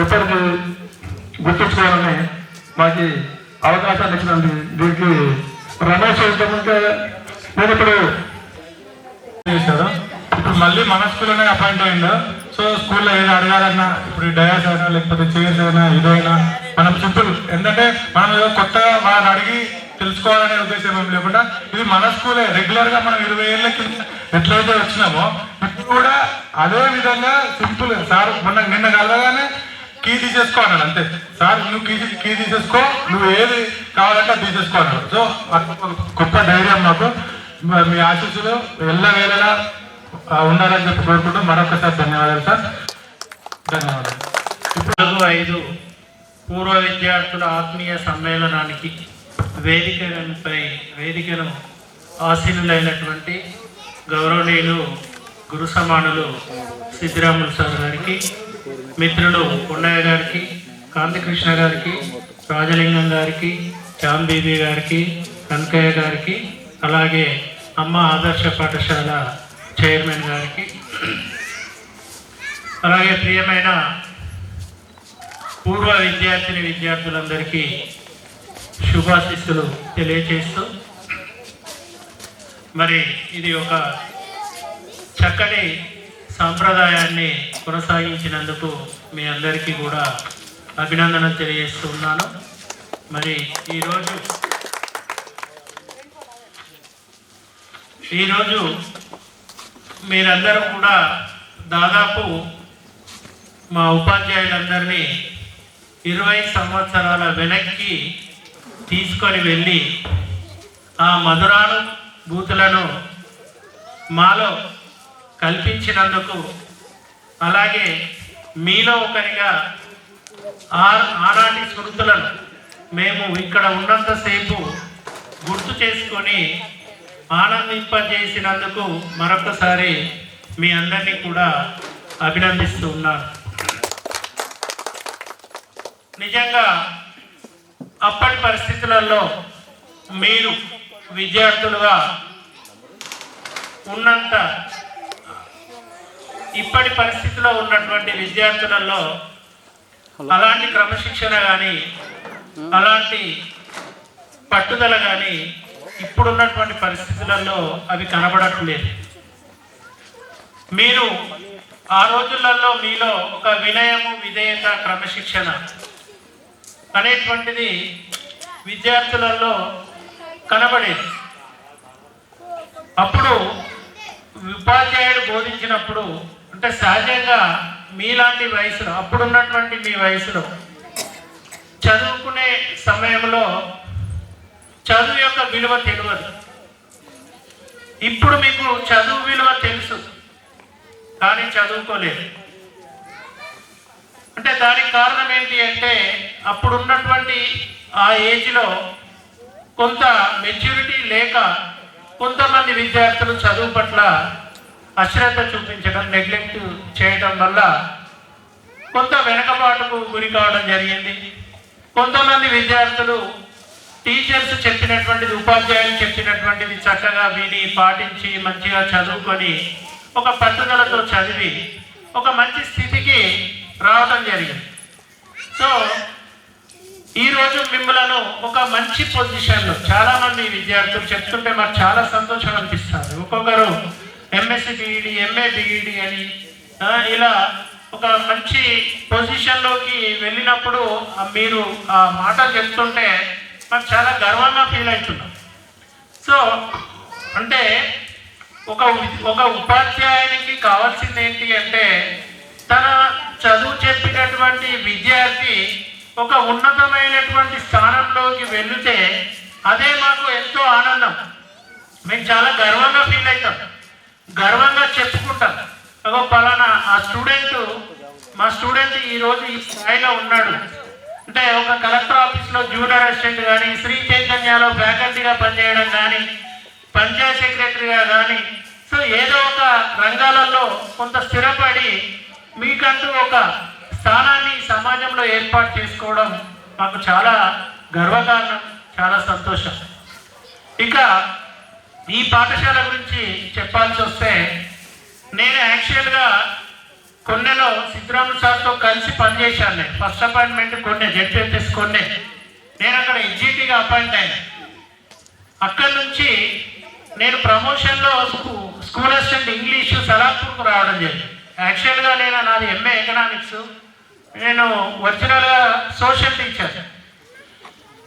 [SPEAKER 3] ఎప్పటికీ గుర్తుంచుకోవాలని మాకు అవకాశాన్ని ఇచ్చినందుకు దీనికి రమేష్ ఇంతకుముందే నేను ఇప్పుడు మళ్ళీ మన స్కూల్లోనే అపాయింట్ అయిందా. సో స్కూల్లో ఏదో అడగాలన్నా ఇప్పుడు డయాస్ అయినా లేకపోతే చైర్స్ అయినా ఇదైనా మనం సింపుల్ ఎందుకంటే మనం ఏదో కొత్తగా వాళ్ళని అడిగి తెలుసుకోవాలనే ఉద్దేశం ఏం లేకుండా ఇది మన స్కూలే రెగ్యులర్గా మనం 20 ఏళ్ళ కింద ఎట్లయితే వచ్చినామో ఇప్పుడు కూడా అదే విధంగా సింపుల్. సార్ నిన్న కలగానే కీ తీసేసుకో అన్నాడు అంతే. సార్ నువ్వు కీ తీసేసుకో, నువ్వు ఏది కావాలంటే అది తీసేసుకో అన్నాడు. సో గొప్ప ధైర్యం మాకు. మీ ఆశీస్సులు ఎల్లవేళలా ఉండాలని చెప్పి కోరుకుంటూ మరొకసారి ధన్యవాదాలు సార్. ధన్యవాదాలు.
[SPEAKER 8] 5 పూర్వ విద్యార్థుల ఆత్మీయ సమ్మేళనానికి వేదికను ఆసీనులైనటువంటి గౌరవనీయులు గురు సమానులు సిద్ధిరాములు సార్ గారికి, మిత్రులు కొండయ్య గారికి, కాంతికృష్ణ గారికి, రాజలింగం గారికి, చాంబీబీ గారికి, కనకయ్య గారికి, అలాగే అమ్మ ఆదర్శ పాఠశాల చైర్మన్ గారికి, అలాగే ప్రియమైన పూర్వ విద్యార్థులందరికీ శుభాశీస్సులు తెలియజేస్తూ మరి ఇది ఒక చక్కటి సాంప్రదాయాన్ని కొనసాగించినందుకు మీ అందరికీ కూడా అభినందనలు తెలియజేస్తున్నాను. మరి ఈరోజు మీరందరూ కూడా దాదాపు మా ఉపాధ్యాయులందరినీ 20 సంవత్సరాల వెనక్కి తీసుకొని వెళ్ళి ఆ మధురానుభూతులను మాలో కల్పించినందుకు, అలాగే మీలో ఒకరిగా ఆనాటి స్మృతులను మేము ఇక్కడ ఉన్నంతసేపు గుర్తు చేసుకొని ఆనందింపజేసినందుకు మరొకసారి మీ అందరినీ కూడా అభినందిస్తూ ఉన్నాను. నిజంగా అప్పటి పరిస్థితులలో మీరు విద్యార్థులుగా ఉన్నంత ఇప్పటి పరిస్థితిలో ఉన్నటువంటి విద్యార్థులలో అలాంటి క్రమశిక్షణ కానీ అలాంటి పట్టుదల కానీ ఇప్పుడున్నటువంటి పరిస్థితులలో అవి కనబడట్లేదు. మీరు ఆ రోజులలో మీలో ఒక వినయము, విధేయత, క్రమశిక్షణ అనేటువంటిది విద్యార్థులలో కనబడేది. అప్పుడు ఉపాధ్యాయుడు బోధించినప్పుడు అంటే సహజంగా మీలాంటి వయసులో, అప్పుడున్నటువంటి మీ వయసులో చదువుకునే సమయంలో చదువు యొక్క విలువ తెలియదు. ఇప్పుడు మీకు చదువు విలువ తెలుసు కానీ చదువుకోలేదు. అంటే దానికి కారణం ఏంటి అంటే అప్పుడున్నటువంటి ఆ ఏజ్లో కొంత మెచ్యూరిటీ లేక కొంతమంది విద్యార్థులు చదువు పట్ల అశ్రద్ధ చూపించడం, నెగ్లెక్ట్ చేయడం వల్ల కొంత వెనకబాటుకు గురి కావడం జరిగింది. కొంతమంది విద్యార్థులు టీచర్స్ చెప్పినటువంటిది, ఉపాధ్యాయులు చెప్పినటువంటిది చక్కగా విని పాటించి మంచిగా చదువుకొని ఒక పట్టుదలతో చదివి ఒక మంచి స్థితికి రావడం జరిగింది. సో ఈరోజు మిమ్మలను ఒక మంచి పొజిషన్లో చాలామంది విద్యార్థులు చెప్తుంటే మాకు చాలా సంతోషం అనిపిస్తుంది. ఒక్కొక్కరు ఎంఎస్సి బిఈడి, ఎంఏ బిఈడి అని ఇలా ఒక మంచి పొజిషన్లోకి వెళ్ళినప్పుడు మీరు ఆ మాటలు చెప్తుంటే మాకు చాలా గర్వంగా ఫీల్ అవుతున్నాం. సో అంటే ఒక ఉపాధ్యాయునికి కావాల్సింది ఏంటి అంటే తన చదువు చెప్పినటువంటి విద్యార్థి ఒక ఉన్నతమైనటువంటి స్థానంలోకి వెళితే అదే మాకు ఎంతో ఆనందం. మేము చాలా గర్వంగా ఫీల్ అవుతాం, గర్వంగా చెప్పుకుంటాం. ఒక పలానా మా స్టూడెంట్ ఈరోజు ఈ స్థాయిలో ఉన్నాడు అంటే ఒక కలెక్టర్ ఆఫీస్లో జూనియర్ అసిస్టెంట్ కానీ, శ్రీ చైతన్యలో ఫ్యాకల్టీగా పనిచేయడం కానీ, పంచాయత్ సెక్రటరీగా కానీ, సో ఏదో ఒక రంగాలలో కొంత స్థిరపడి మీకంటూ ఒక స్థానాన్ని సమాజంలో ఏర్పాటు చేసుకోవడం మాకు చాలా గర్వకారణం, చాలా సంతోషం. ఇక ఈ పాఠశాల గురించి చెప్పాల్సి వస్తే నేను యాక్చువల్గా కొన్నెలో సిద్ధరాములు సార్తో కలిసి పనిచేశాను. నేను ఫస్ట్ అపాయింట్మెంట్ జెడ్పీఎస్ఎస్ కొన్నే. నేను అక్కడ ఎగ్జిక్యూటివ్గా అపాయింట్ అయ్యాను. అక్కడి నుంచి నేను ప్రమోషన్లో స్కూల్ అసిస్టెంట్ ఇంగ్లీషు సలాపూర్కు రావడం జరిగింది. యాక్చువల్గా నాది ఎంఏ ఎకనామిక్స్, నేను ఒరిజినల్గా సోషల్ టీచర్.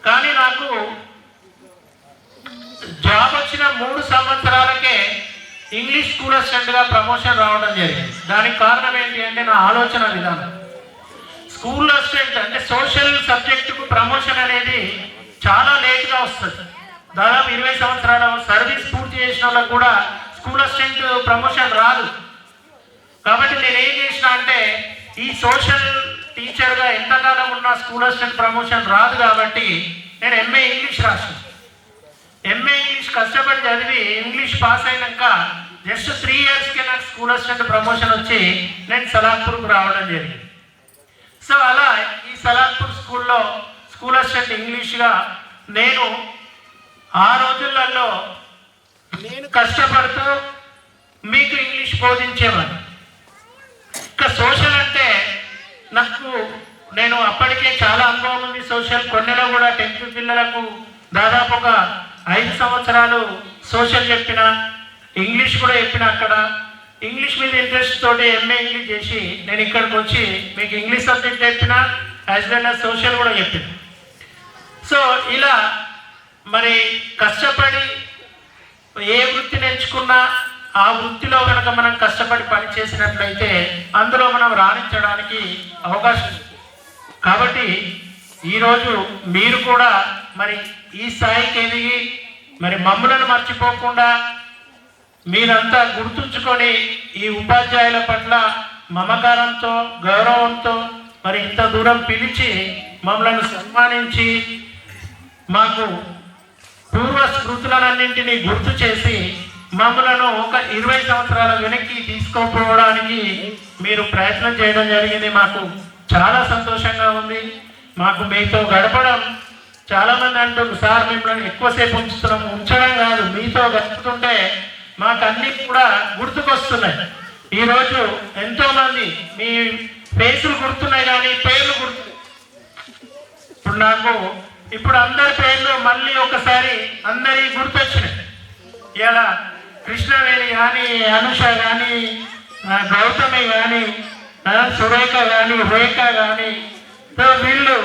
[SPEAKER 8] కానీ నాకు జాబ్ వచ్చిన 3 సంవత్సరాలకే ఇంగ్లీష్ స్కూల్ అసిస్టెంట్గా ప్రమోషన్ రావడం జరిగింది. దానికి కారణం ఏంటి అంటే నా ఆలోచన విధానం. స్కూల్ అసిస్టెంట్ అంటే సోషల్ సబ్జెక్టుకు ప్రమోషన్ అనేది చాలా లేట్గా వస్తుంది. దాదాపు 20 సంవత్సరాల సర్వీస్ పూర్తి చేసిన వాళ్ళకు కూడా స్కూల్ అసిస్టెంట్ ప్రమోషన్ రాదు. కాబట్టి నేను ఏం చేసిన అంటే ఈ సోషల్ టీచర్గా ఎంతకాలం ఉన్న స్కూల్ అసిస్టెంట్ ప్రమోషన్ రాదు కాబట్టి నేను ఎంఏ ఇంగ్లీష్ రాశాను. ఎంఏ ఇంగ్లీష్ కష్టపడి చదివి ఇంగ్లీష్ పాస్ అయినాక జస్ట్ 3 ఇయర్స్కే నాకు స్కూల్ అసిస్టెంట్ ప్రమోషన్ వచ్చి నేను సలాపూర్కు రావడం జరిగింది. సో అలా ఈ సలాపూర్ స్కూల్లో స్కూల్ అసిస్టెంట్ ఇంగ్లీష్గా నేను ఆ రోజులలో నేను కష్టపడుతూ మీకు ఇంగ్లీష్ బోధించేవాడిని. ఇంకా సోషల్ అంటే నేను అప్పటికే చాలా అనుభవం ఉంది. సోషల్ కొన్నిలో కూడా 10th పిల్లలకు దాదాపు ఒక 5 సంవత్సరాలు సోషల్ చెప్పిన, ఇంగ్లీష్ కూడా చెప్పిన. అక్కడ ఇంగ్లీష్ మీద ఇంట్రెస్ట్ తోటి ఎంఏ ఇంగ్లీష్ చేసి నేను ఇక్కడికి వచ్చి మీకు ఇంగ్లీష్ సబ్జెక్ట్ చెప్పిన యాజ్ వెల్ యాజ్ సోషల్ కూడా చెప్పిన. సో ఇలా మరి కష్టపడి ఏ వృత్తిని ఎంచుకున్నా ఆ వృత్తిలో కనుక మనం కష్టపడి పని చేసినట్లయితే అందులో మనం రాణించడానికి అవకాశం. కాబట్టి ఈరోజు మీరు కూడా మరి ఈ స్థాయికి ఎదిగి మరి మమ్మలను మర్చిపోకుండా మీరంతా గుర్తుంచుకొని ఈ ఉపాధ్యాయుల పట్ల మమకారంతో గౌరవంతో మరి ఇంత దూరం పిలిచి మమ్మలను సన్మానించి మాకు పూర్వ స్మృతులన్నింటినీ గుర్తు చేసి మమ్మలను ఒక 20 సంవత్సరాల వెనక్కి తీసుకోపోవడానికి మీరు ప్రయత్నం చేయడం జరిగింది. మాకు చాలా సంతోషంగా ఉంది. మాకు మీతో గడపడం, చాలామంది అంటారు సార్ మిమ్మల్ని ఎక్కువసేపు ఉంచడం కాదు, మీతో గడుపుతుంటే మాకు అన్నీ కూడా గుర్తుకొస్తున్నాయి. ఈరోజు ఎంతోమంది మీ ఫేసులు గుర్తున్నాయి కానీ పేర్లు గుర్తు. ఇప్పుడు అందరి పేర్లు మళ్ళీ ఒకసారి అందరి గుర్తొచ్చినాయి. ఇలా కృష్ణవేణి కానీ, అనుష కానీ, గౌతమి కానీ, సురేఖ కానీ, రేఖ కానీ, వీళ్ళు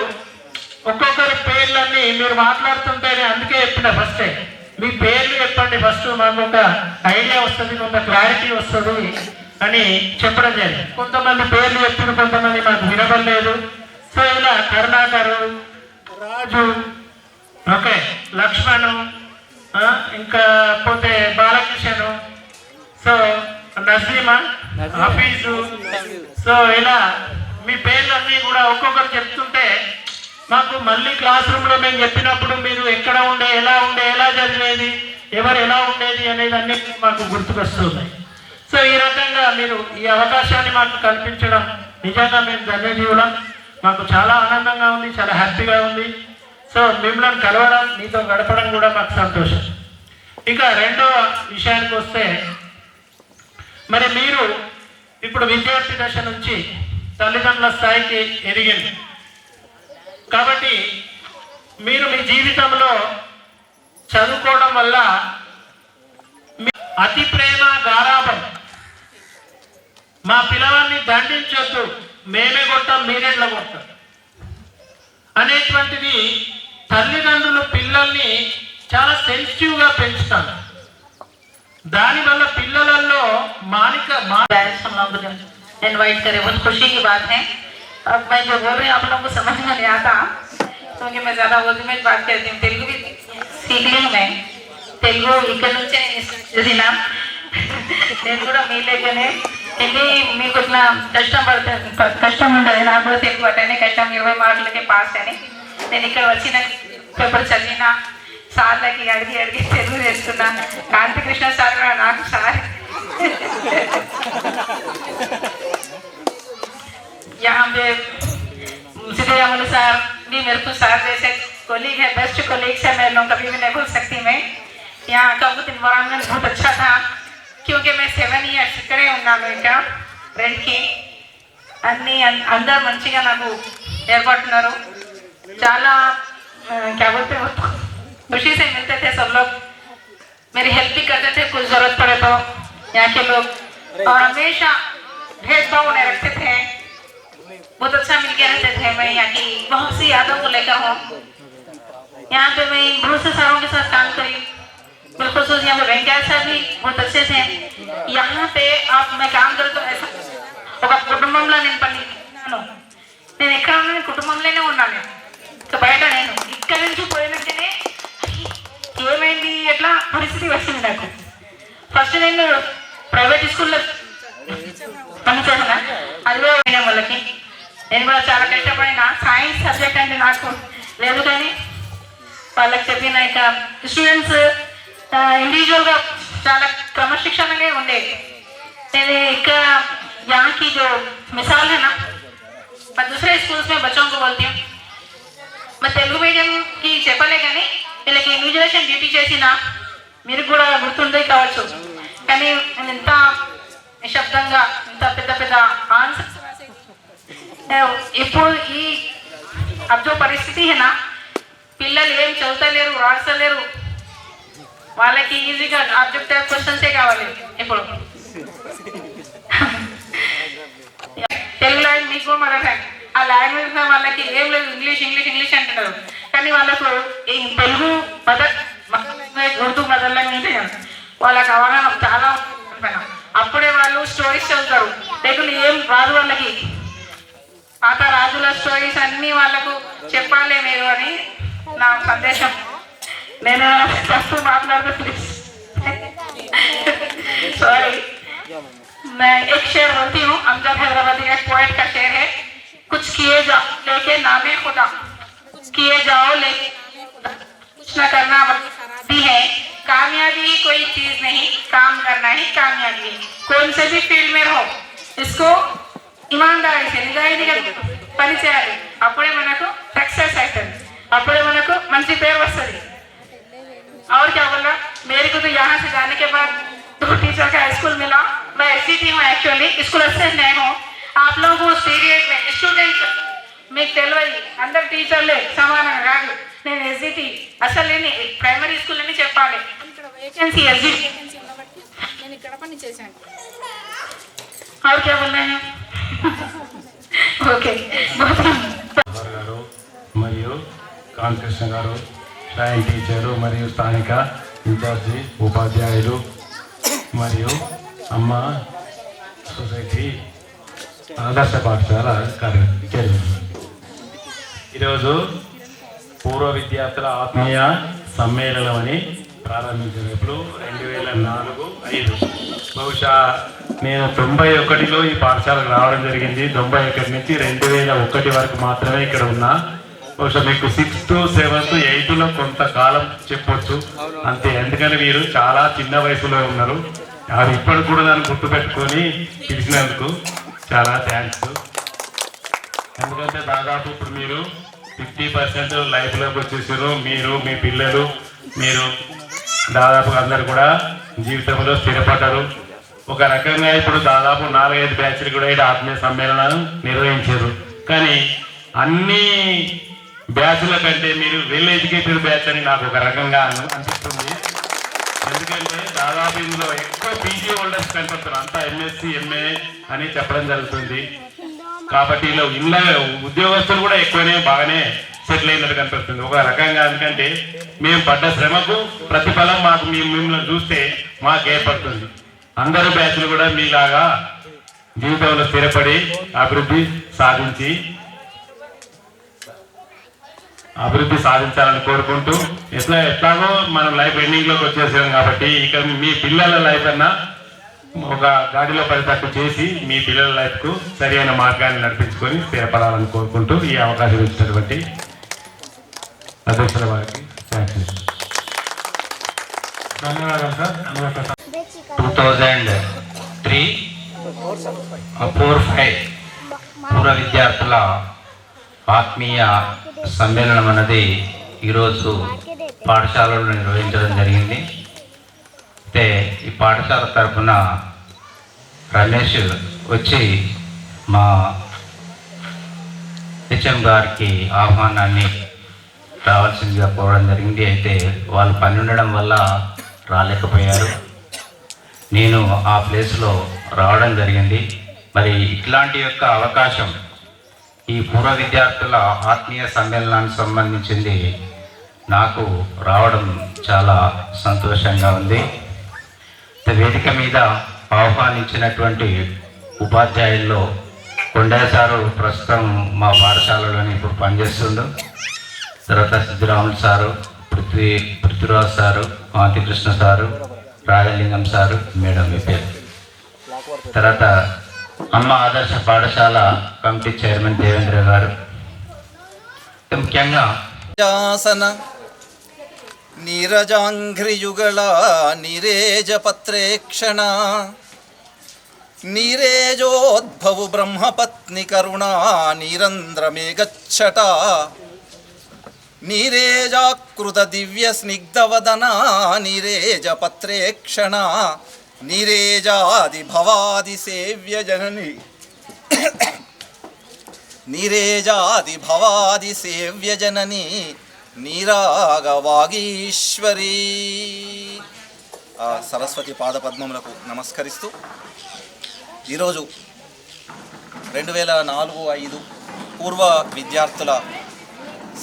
[SPEAKER 8] ఒక్కొక్కరి పేర్లన్నీ మీరు మాట్లాడుతుంటేనే అందుకే చెప్పిన ఫస్టే మీ పేర్లు చెప్పండి, ఫస్ట్ మాకు ఒక ఐడియా వస్తుంది, కొంత క్లారిటీ వస్తుంది అని చెప్పడం జరిగింది. కొంతమంది పేర్లు చెప్పిన, కొంతమంది మాకు వినబడలేదు. సో ఇలా కరుణాకరు, రాజు, ఓకే, లక్ష్మణు, ఇంకా పోతే బాలకృష్ణను, సో నసీమా, హఫీజు, సో ఇలా మీ పేర్లన్నీ కూడా ఒక్కొక్కరు చెప్తుంటే మాకు మళ్ళీ క్లాస్ రూమ్లో మేము చెప్పినప్పుడు మీరు ఎక్కడ ఉండే, ఎలా చదివేది, ఎవరు ఎలా ఉండేది అనేది అన్నీ మాకు గుర్తుకొస్తున్నాయి. సో ఈ రకంగా మీరు ఈ అవకాశాన్ని మాకు కల్పించడం నిజంగా మేము ధన్యజీవులం. మాకు చాలా ఆనందంగా ఉంది, చాలా హ్యాపీగా ఉంది. సో మిమ్మల్ని కలవడం, మీతో గడపడం కూడా మాకు సంతోషం. ఇక రెండవ విషయానికి వస్తే, మరి మీరు ఇప్పుడు విద్యార్థి దశ నుంచి తల్లిదండ్రుల స్థాయికి ఎదిగింది కాబట్టి మీరు మీ జీవితంలో చదువుకోవడం వల్ల అతి ప్రేమ, గారాబం, మా పిల్లవాడిని దండించొద్దు, మేమే కొట్టాం మీరెట్లా కొట్టాం అనేటువంటిది తల్లిదండ్రులు పిల్లల్ని చాలా సెన్సిటివ్గా పెంచుతారు. దానివల్ల పిల్లలలో
[SPEAKER 9] इनवाइट करे, बहुत खुशी की बात है. अब मैं जो बोल रही हूँ आप लोगों को समझ में नहीं आता क्योंकि मैं ज़्यादा उर्दू में बात करती हूँ. तेलुगु भी सीख ली हूँ मैं. తెలుగు ఇక్కడ నుంచే చదివిన నేను కూడా మీ లెక్కనే హిందీ మీకు ఇట్లా కష్టం ఉండదు. నాకు కూడా తెలుగు అట్టనే కష్టం, 20 మార్కులకే పాస్ అని. నేను ఇక్కడ వచ్చిన పేపర్ చదివిన సార్లకి అడిగి తెలుగు నేర్చుకున్నా. కాంతికృష్ణ సార్ కూడా నాకు సార్ यहाँ पे सीधे अमल सर भी मेरे को सर जैसे कोलीग है, बेस्ट कोलीग है, मैं लोग कभी भी नहीं भूल सकती. मैं यहाँ का बहुत इन्वायरमेंट बहुत अच्छा था क्योंकि मैं 7 years इकड़े ఉన్నాను. ఇంకా రెంట్కి అన్నీ అందరు మంచిగా నాకు ఏర్పడుతున్నారు. చాలా क्या बोलते हैं खुशी से मिलते थे सब लोग, मेरी हेल्प भी करते थे कुछ जरूरत पड़े तो यहाँ के लोग, और हमेशा भेदभाव नहीं रखते थे. बहुत अच्छा मिल के रहते थे. मैं यहाँ की बहुत सी यादों को लेकर हूँ. यहाँ पे मैं बहुत से सारों के साथ काम करी. बिल्कुल सोच यहाँ पे वेंकैया सर भी बहुत अच्छे थे. यहाँ पे आप मैं काम करूँ तो ऐसा ఒక కుటుంబంలో నేను పనిచేస్తున్నాను. నేను ఎక్కడ ఉన్నాను, కుటుంబంలోనే ఉన్నాను. సో బయట నేను ఇక్కడ నుంచి పోయినట్టునే ఏమైంది ఎట్లా పరిస్థితి వచ్చింది నాకు. ఫస్ట్ నేను ప్రైవేట్ స్కూల్లో పనిచేసిన, అదిలో పోయిన వాళ్ళకి నేను కూడా చాలా కష్టపడిన. సైన్స్ సబ్జెక్ట్ అంటే నాకు లేదు కానీ వాళ్ళకి చెప్పిన ఇక స్టూడెంట్స్ ఇండివిజువల్గా చాలా క్రమశిక్షణగా ఉండేది. నేను ఇక్కడ यहाँ की जो मिसाल है ना, मैं दूसरे स्कूल्स में बच्चों को बोलती हूँ, मैं तेलुगु मीडियम की చెప్పలే కానీ వీళ్ళకి ఇన్విజిలేషన్ డ్యూటీ చేసిన మీరు కూడా గుర్తుండే కావచ్చు. కానీ నేను ఎంత నిశ్శబ్దంగా ఇంత పెద్ద ఆన్సర్స్ ఇప్పుడు ఈ अब जो పరిస్థితి है ना, పిల్లలు ఏం చదువుతలేరు, రాస్తలేరు. వాళ్ళకి ఈజీగా ఆబ్జెక్టివ్ క్వశ్చన్సే కావాలి. ఇప్పుడు తెలుగు లాంగ్వేజ్ మీకు మరొక ఆ లాంగ్వేజ్ వాళ్ళకి ఏం లేదు, ఇంగ్లీష్ అంటున్నారు. కానీ వాళ్ళకు ఈ Telugu mother language, Urdu mother language వాళ్ళకి అవగాహన చాలా ఉంటుంది. అప్పుడే వాళ్ళు స్టోరీస్ చదువుతారు. లేకుంటే ఏం రాదు వాళ్ళకి. పాత రాజుల స్టోరీస్ అన్నీ వాళ్ళకు చెప్పాలి మీరు అని నా సందేశం. నేను ఫస్ట్ మాట్లాడుతూ ప్లీజ్ सॉरी. मैं एक शेर बोलती हूँ. अमजद हैदराबादी का पोएट का शेर है, कुछ किए जाओ लेके नामे खुदा, किए जाओ लेके कुछ न करना भी है. कामयाबी ही कोई चीज नहीं, काम करना ही कामयाबी है. कौन से भी फील्ड में रहो, इसको ईमानदारी से నిజాయితీగా పని చేయాలి. అప్పుడే మనకు సక్సెస్ అవుతుంది, అప్పుడే మనకు మంచి పేరు వస్తుంది. और क्या बोला, मेरे को तो यहाँ से जाने के बाद 2 टीचर का स्कूल मिला. मैं एससीटी हूँ एक्चुअली, स्कूल असिस्टेंट नहीं हूँ. आप लोगों को पीरियड में स्टूडेंट మీకు తెలియదు, అందరు టీచర్లే సమానంగా కాదు. నేను ఎస్జిటి అసలు లేని ప్రైమరీ స్కూల్ అని చెప్పాలి. వేకెన్సీ ఎస్జిటి నేను ఇక్కడ పని చేశాను. और क्या बोल रहे हैं ఓకే
[SPEAKER 10] గారు మరియు కాంకృష్ణ గారు, డ్రాయింగ్ టీచరు మరియు స్థానిక ఇన్ఛార్జి ఉపాధ్యాయులు మరియు అమ్మ సొసైటీ ఆదర్శ పాఠశాల కార్యక్రమం. ఈరోజు పూర్వ విద్యార్థుల ఆత్మీయ సమ్మేళనం అని ప్రారంభించినప్పుడు 2004-05 బహుశా నేను 91లో ఈ పాఠశాలకు రావడం జరిగింది. 91 నుంచి 2001 వరకు మాత్రమే ఇక్కడ ఉన్నా. బహుశా మీకు 6th, 7th, 8లో కొంతకాలం చెప్పొచ్చు అంతే. ఎందుకంటే మీరు చాలా చిన్న వయసులో ఉన్నారు. అది ఇప్పటికి కూడా నన్ను గుర్తుపెట్టుకొని పిలిచినందుకు చాలా థ్యాంక్స్. ఎందుకంటే దాదాపు ఇప్పుడు మీరు 50% లైఫ్లోకి వచ్చేసారు. మీరు మీ పిల్లలు మీరు దాదాపు అందరు కూడా జీవితంలో స్థిరపడ్డారు. ఒక రకంగా ఇప్పుడు దాదాపు 4-5 బ్యాచ్లు కూడా ఇక్కడ ఆత్మీయ సమ్మేళనాలు నిర్వహించారు. కానీ అన్ని బ్యాచ్ల కంటే మీరు వెల్ ఎడ్యుకేటెడ్ బ్యాచ్ అని నాకు ఒక రకంగా అనిపిస్తుంది. ఎందుకంటే దాదాపు ఇందులో ఎక్కువ పీజీ హోల్డర్స్ కనిపిస్తారు. అంతా ఎంఎస్సి ఎంఏ అని చెప్పడం జరుగుతుంది. కాబట్టి ఇలా ఉద్యోగస్తులు కూడా ఎక్కువనే బాగానే సెటిల్ అయినట్టు కనిపిస్తుంది. ఒక రకంగా ఎందుకంటే మేము పడ్డ శ్రమకు ప్రతిఫలం మాకు మిమ్మల్ని చూస్తే మాకు ఏర్పడుతుంది. అందరూ బ్యాచ్లు కూడా మీలాగా జీవితంలో స్థిరపడి అభివృద్ధి సాధించాలని కోరుకుంటూ ఎట్లాగో మనం లైఫ్ ఎండింగ్లోకి వచ్చేసాం కాబట్టి ఇక మీ పిల్లల లైఫ్ అన్నా ఒక గాడిలో పడేటట్టు చేసి మీ పిల్లల లైఫ్కు సరైన మార్గాన్ని నడిపించుకొని స్థిరపడాలని కోరుకుంటూ ఈ అవకాశం ఇచ్చినటువంటి అధ్యక్షుల వారికి ధన్యవాదాలు సార్.
[SPEAKER 7] 2003-4-5 పూర్వ విద్యార్థుల ఆత్మీయ సమ్మేళనం అనేది ఈరోజు పాఠశాలలో నిర్వహించడం జరిగింది. అయితే ఈ పాఠశాల తరఫున రమేష్ వచ్చి మా హెచ్ఎం గారికి ఆహ్వానాన్ని రావాల్సిందిగా కోరడం జరిగింది. అయితే వాళ్ళు పని ఉండడం వల్ల రాలేకపోయారు. నేను ఆ ప్లేస్లో రావడం జరిగింది. మరి ఇట్లాంటి యొక్క అవకాశం ఈ పూర్వ విద్యార్థుల ఆత్మీయ సమ్మేళనానికి సంబంధించింది నాకు రావడం చాలా సంతోషంగా ఉంది. వేదిక మీద ఆహ్వానించినటువంటి ఉపాధ్యాయుల్లో కొండయ్య సారు ప్రస్తుతం మా పాఠశాలలోని ఇప్పుడు పనిచేస్తుండు. తర్వాత Siddiramulu sir, Prithviraj sir, Kanthikrishna sir, Rajalingam sir, madam మీ పేరు. తర్వాత అమ్మ ఆదర్శ పాఠశాల కమిటీ చైర్మన్ దేవేంద్ర గారు. ముఖ్యంగా
[SPEAKER 4] నీరజాంఘ్రియుగళ నీరేజపత్రేక్షణ నీరేజోద్భవు బ్రహ్మపత్ని కరుణా నీరంధ్రమేగచ్చట నీరేజాకృత దివ్య స్నిగ్ధవదనా నీరేజపత్రేక్షణ నీరేజాది భవాది సేవ్య జనని నీరేజాది భవాది సేవ్య జనని నీరాగవాగీశ్వరీ. సరస్వతి పాదపద్మములకు నమస్కరిస్తూ ఈరోజు 2004-05 పూర్వ విద్యార్థుల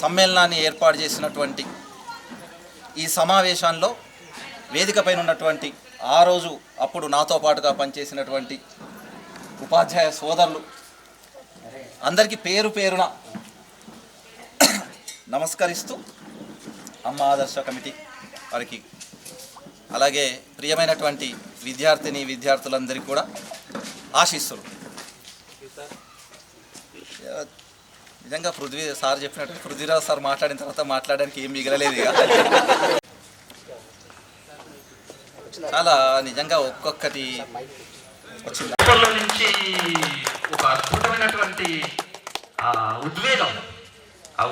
[SPEAKER 4] సమ్మేళనాన్ని ఏర్పాటు చేసినటువంటి ఈ సమావేశంలో వేదికపైన ఉన్నటువంటి ఆ రోజు అప్పుడు నాతో పాటుగా పనిచేసినటువంటి ఉపాధ్యాయ సోదరులు అందరికీ పేరు పేరున నమస్కరిస్తూ అమ్మ ఆదర్శ కమిటీ వారికి అలాగే ప్రియమైనటువంటి విద్యార్థులందరికీ కూడా ఆశీస్సులు. నిజంగా సార్ చెప్పినట్టు పృథ్వీరాజ్ సార్ మాట్లాడిన తర్వాత మాట్లాడడానికి ఏం మిగలలేదు. ఇక చాలా నిజంగా ఒక్కొక్కటి వచ్చింది.
[SPEAKER 7] నుంచి ఒక అద్భుతమైనటువంటి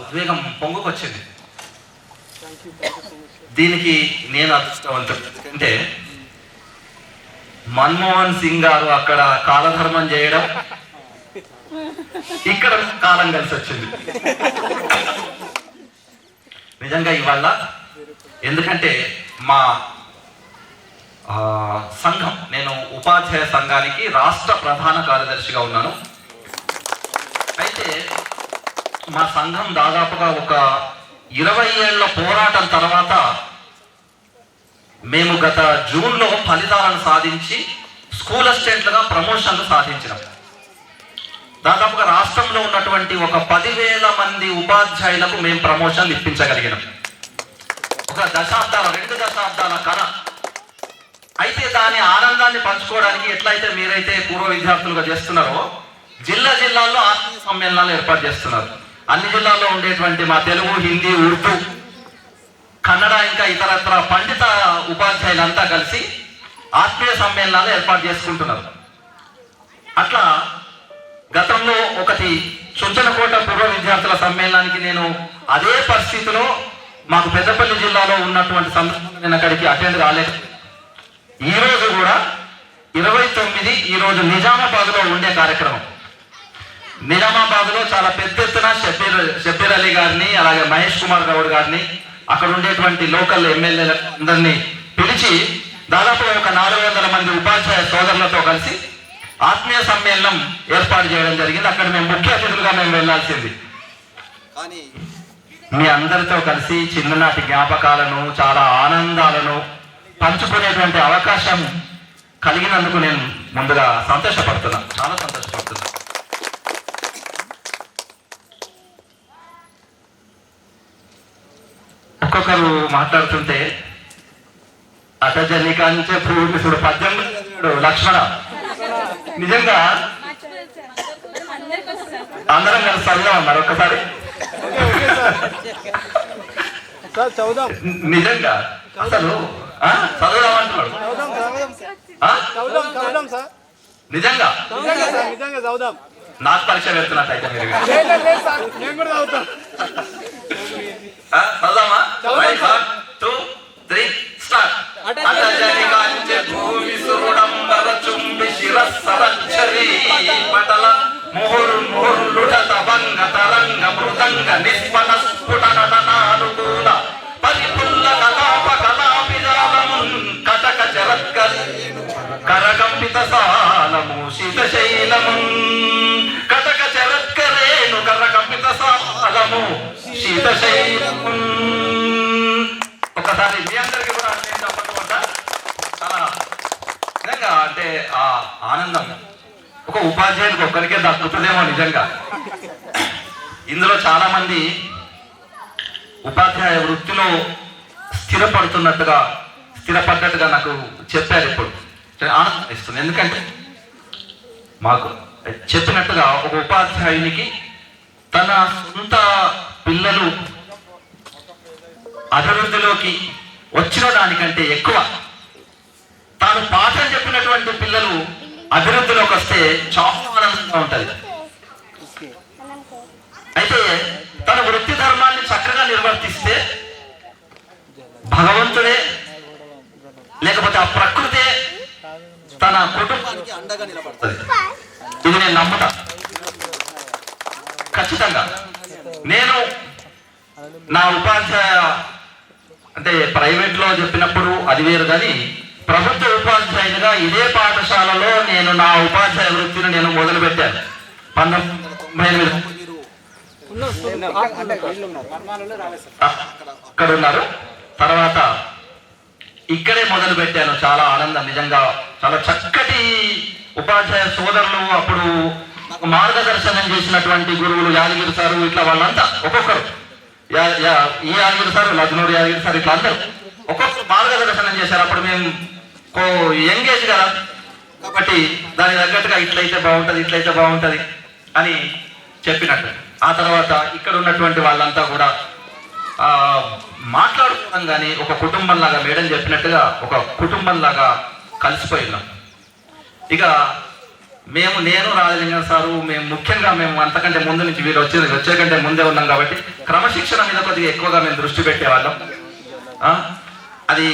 [SPEAKER 7] ఉద్వేగం పొంగుకొచ్చింది. దీనికి నేను అదృష్టవంతుడు. ఎందుకంటే మన్మోహన్ సింగ్ గారు అక్కడ కాలధర్మం చేయడం, ఇక్కడ కాలం కలిసి వచ్చింది నిజంగా ఇవాళ. ఎందుకంటే మా సంఘం, నేను ఉపాధ్యాయ సంఘానికి రాష్ట్ర ప్రధాన కార్యదర్శిగా ఉన్నాను. అయితే మా సంఘం దాదాపుగా ఒక 20 ఏళ్ల పోరాటం తర్వాత మేము గత జూన్లో ఫలితాలను సాధించి స్కూల్ అసిస్టెంట్లుగా ప్రమోషన్లు సాధించినాం. దాదాపుగా రాష్ట్రంలో ఉన్నటువంటి ఒక 10,000 మంది ఉపాధ్యాయులకు మేము ప్రమోషన్లు ఇప్పించగలిగినాం. ఒక 2 దశాబ్దాల కళ. అయితే దాని ఆనందాన్ని పంచుకోవడానికి ఎట్లయితే మీరైతే పూర్వ విద్యార్థులుగా చేస్తున్నారో జిల్లాల్లో ఆత్మీయ సమ్మేళనాలు ఏర్పాటు చేస్తున్నారు. అన్ని జిల్లాల్లో ఉండేటువంటి మా తెలుగు, హిందీ, ఉర్దూ, కన్నడ ఇంకా ఇతరత్ర పండిత ఉపాధ్యాయులంతా కలిసి ఆత్మీయ సమ్మేళనాలు ఏర్పాటు చేసుకుంటున్నారు. అట్లా గతంలో ఒకటి చుంచనకోట పూర్వ విద్యార్థుల సమ్మేళనానికి నేను అదే పరిస్థితిలో మాకు పెద్దపల్లి జిల్లాలో ఉన్నటువంటి సందర్భంగా నేను అక్కడికి అటెండ్ కాలేదు. ఈ రోజు కూడా 29 ఈ రోజు నిజామాబాద్లో ఉండే కార్యక్రమం. నిజామాబాద్లో చాలా పెద్ద ఎత్తున షబ్బీర్ అలీ గారిని, అలాగే మహేష్ కుమార్ గౌడ్ గారిని, అక్కడ ఉండేటువంటి లోకల్ ఎమ్మెల్యేల అందరినీ పిలిచి దాదాపుగా ఒక 400 మంది ఉపాధ్యాయ సోదరులతో కలిసి ఆత్మీయ సమ్మేళనం ఏర్పాటు చేయడం జరిగింది. అక్కడ మేము ముఖ్య అతిథులుగా మేము వెళ్లాల్సింది.
[SPEAKER 4] కానీ
[SPEAKER 7] మీ అందరితో కలిసి చిన్ననాటి జ్ఞాపకాలను, చాలా ఆనందాలను పంచుకునేటువంటి అవకాశం కలిగినందుకు నేను ముందుగా సంతోషపడుతున్నా, చాలా సంతోషపడుతున్నా. ఒక్కొక్కరు మాట్లాడుతుంటే అటజని కంచె పూర్ణిసుడు 18 లక్ష్మణ. నిజంగా అందరం కలిసి చదివామన్నారు ఒక్కసారి. నిజంగా అసలు చదువుదామంటున్నాడు. నిజంగా నాకు పరీక్ష పెడుతున్నట్టు అయితే మీరు చదుదామా? 1 2 3 స్టార్ట్. అటజని కంచె భూమి సురుడంబర చుంబి శిరస్సరచ్చరి పటల ముహుర్లుటత భంగ తరంగ మృదంగ నిస్పన స్ఫుట నటనానుకూల పరిపుల్ల కలాప కళాపిజాలమున్ కటక చరత్కరి కరకంపిత సాలము శీతశైలమున్ కటక చరత్కరేణు కరకంపిత సాలము శీతశైలమున్. ఒకసారి మీ అందరికీ కూడా నేను చెప్పకుండా చాలా నిజంగా అంటే ఆ ఆనందం ఒక ఉపాధ్యాయునికి ఒక్కరికే దక్కుతుందేమో నిజంగా. ఇందులో చాలా మంది ఉపాధ్యాయ వృత్తిలో స్థిరపడ్డట్టుగా నాకు చెప్పారు. ఇప్పుడు ఆనందం ఇస్తుంది. ఎందుకంటే మాకు చెప్పినట్టుగా ఒక ఉపాధ్యాయునికి తన సొంత పిల్లలు అభివృద్ధిలోకి వచ్చిన దానికంటే ఎక్కువ తాను పాఠం చెప్పినటువంటి పిల్లలు అభివృద్ధిలోకి వస్తే చాలా ఆనందంగా ఉంటుంది. అయితే తన వృత్తి ధర్మాన్ని చక్కగా నిర్వర్తిస్తే భగవంతుడే లేకపోతే ఆ ప్రకృతే తన కుటుంబానికి అండగా నిలబడుతుంది. ఇది నేను నమ్ముతా ఖచ్చితంగా. నేను నా ఉపాధ్యాయ అంటే ప్రైవేట్ లో చెప్పినప్పుడు అది వేరు, కానీ ప్రభుత్వ ఉపాధ్యాయునిగా ఇదే పాఠశాలలో నేను నా ఉపాధ్యాయ వృత్తిని నేను మొదలు పెట్టాను 1998. అక్కడ ఉన్నారు. తర్వాత ఇక్కడే మొదలు పెట్టాను. చాలా ఆనందం నిజంగా. చాలా చక్కటి ఉపాధ్యాయ సోదరులు, అప్పుడు మార్గదర్శనం చేసినటువంటి గురువులు యాదగిరి సారు, ఇట్లా వాళ్ళంతా ఒక్కొక్కరు ఈ యాదగిరి సారు, లజ్నూరు యాదగిరి సారు, ఇట్లా అందరూ ఒక్కొక్కరు మార్గదర్శనం చేశారు. అప్పుడు మేము ఎంగేజ్ కదా, కాబట్టి దాని తగ్గట్టుగా ఇట్లయితే బాగుంటుంది అని చెప్పినట్టు. ఆ తర్వాత ఇక్కడ ఉన్నటువంటి వాళ్ళంతా కూడా మాట్లాడుకోవడం కానీ ఒక కుటుంబంలాగా, మేడం చెప్పినట్టుగా ఒక కుటుంబంలాగా కలిసిపోయినాం. ఇక నేను రాజలింగం సారు మేము ముఖ్యంగా అంతకంటే ముందు నుంచి వీరు వచ్చే కంటే ముందే ఉన్నాం కాబట్టి క్రమశిక్షణ మీద కొద్దిగా ఎక్కువగా మేము దృష్టి పెట్టేవాళ్ళం. అది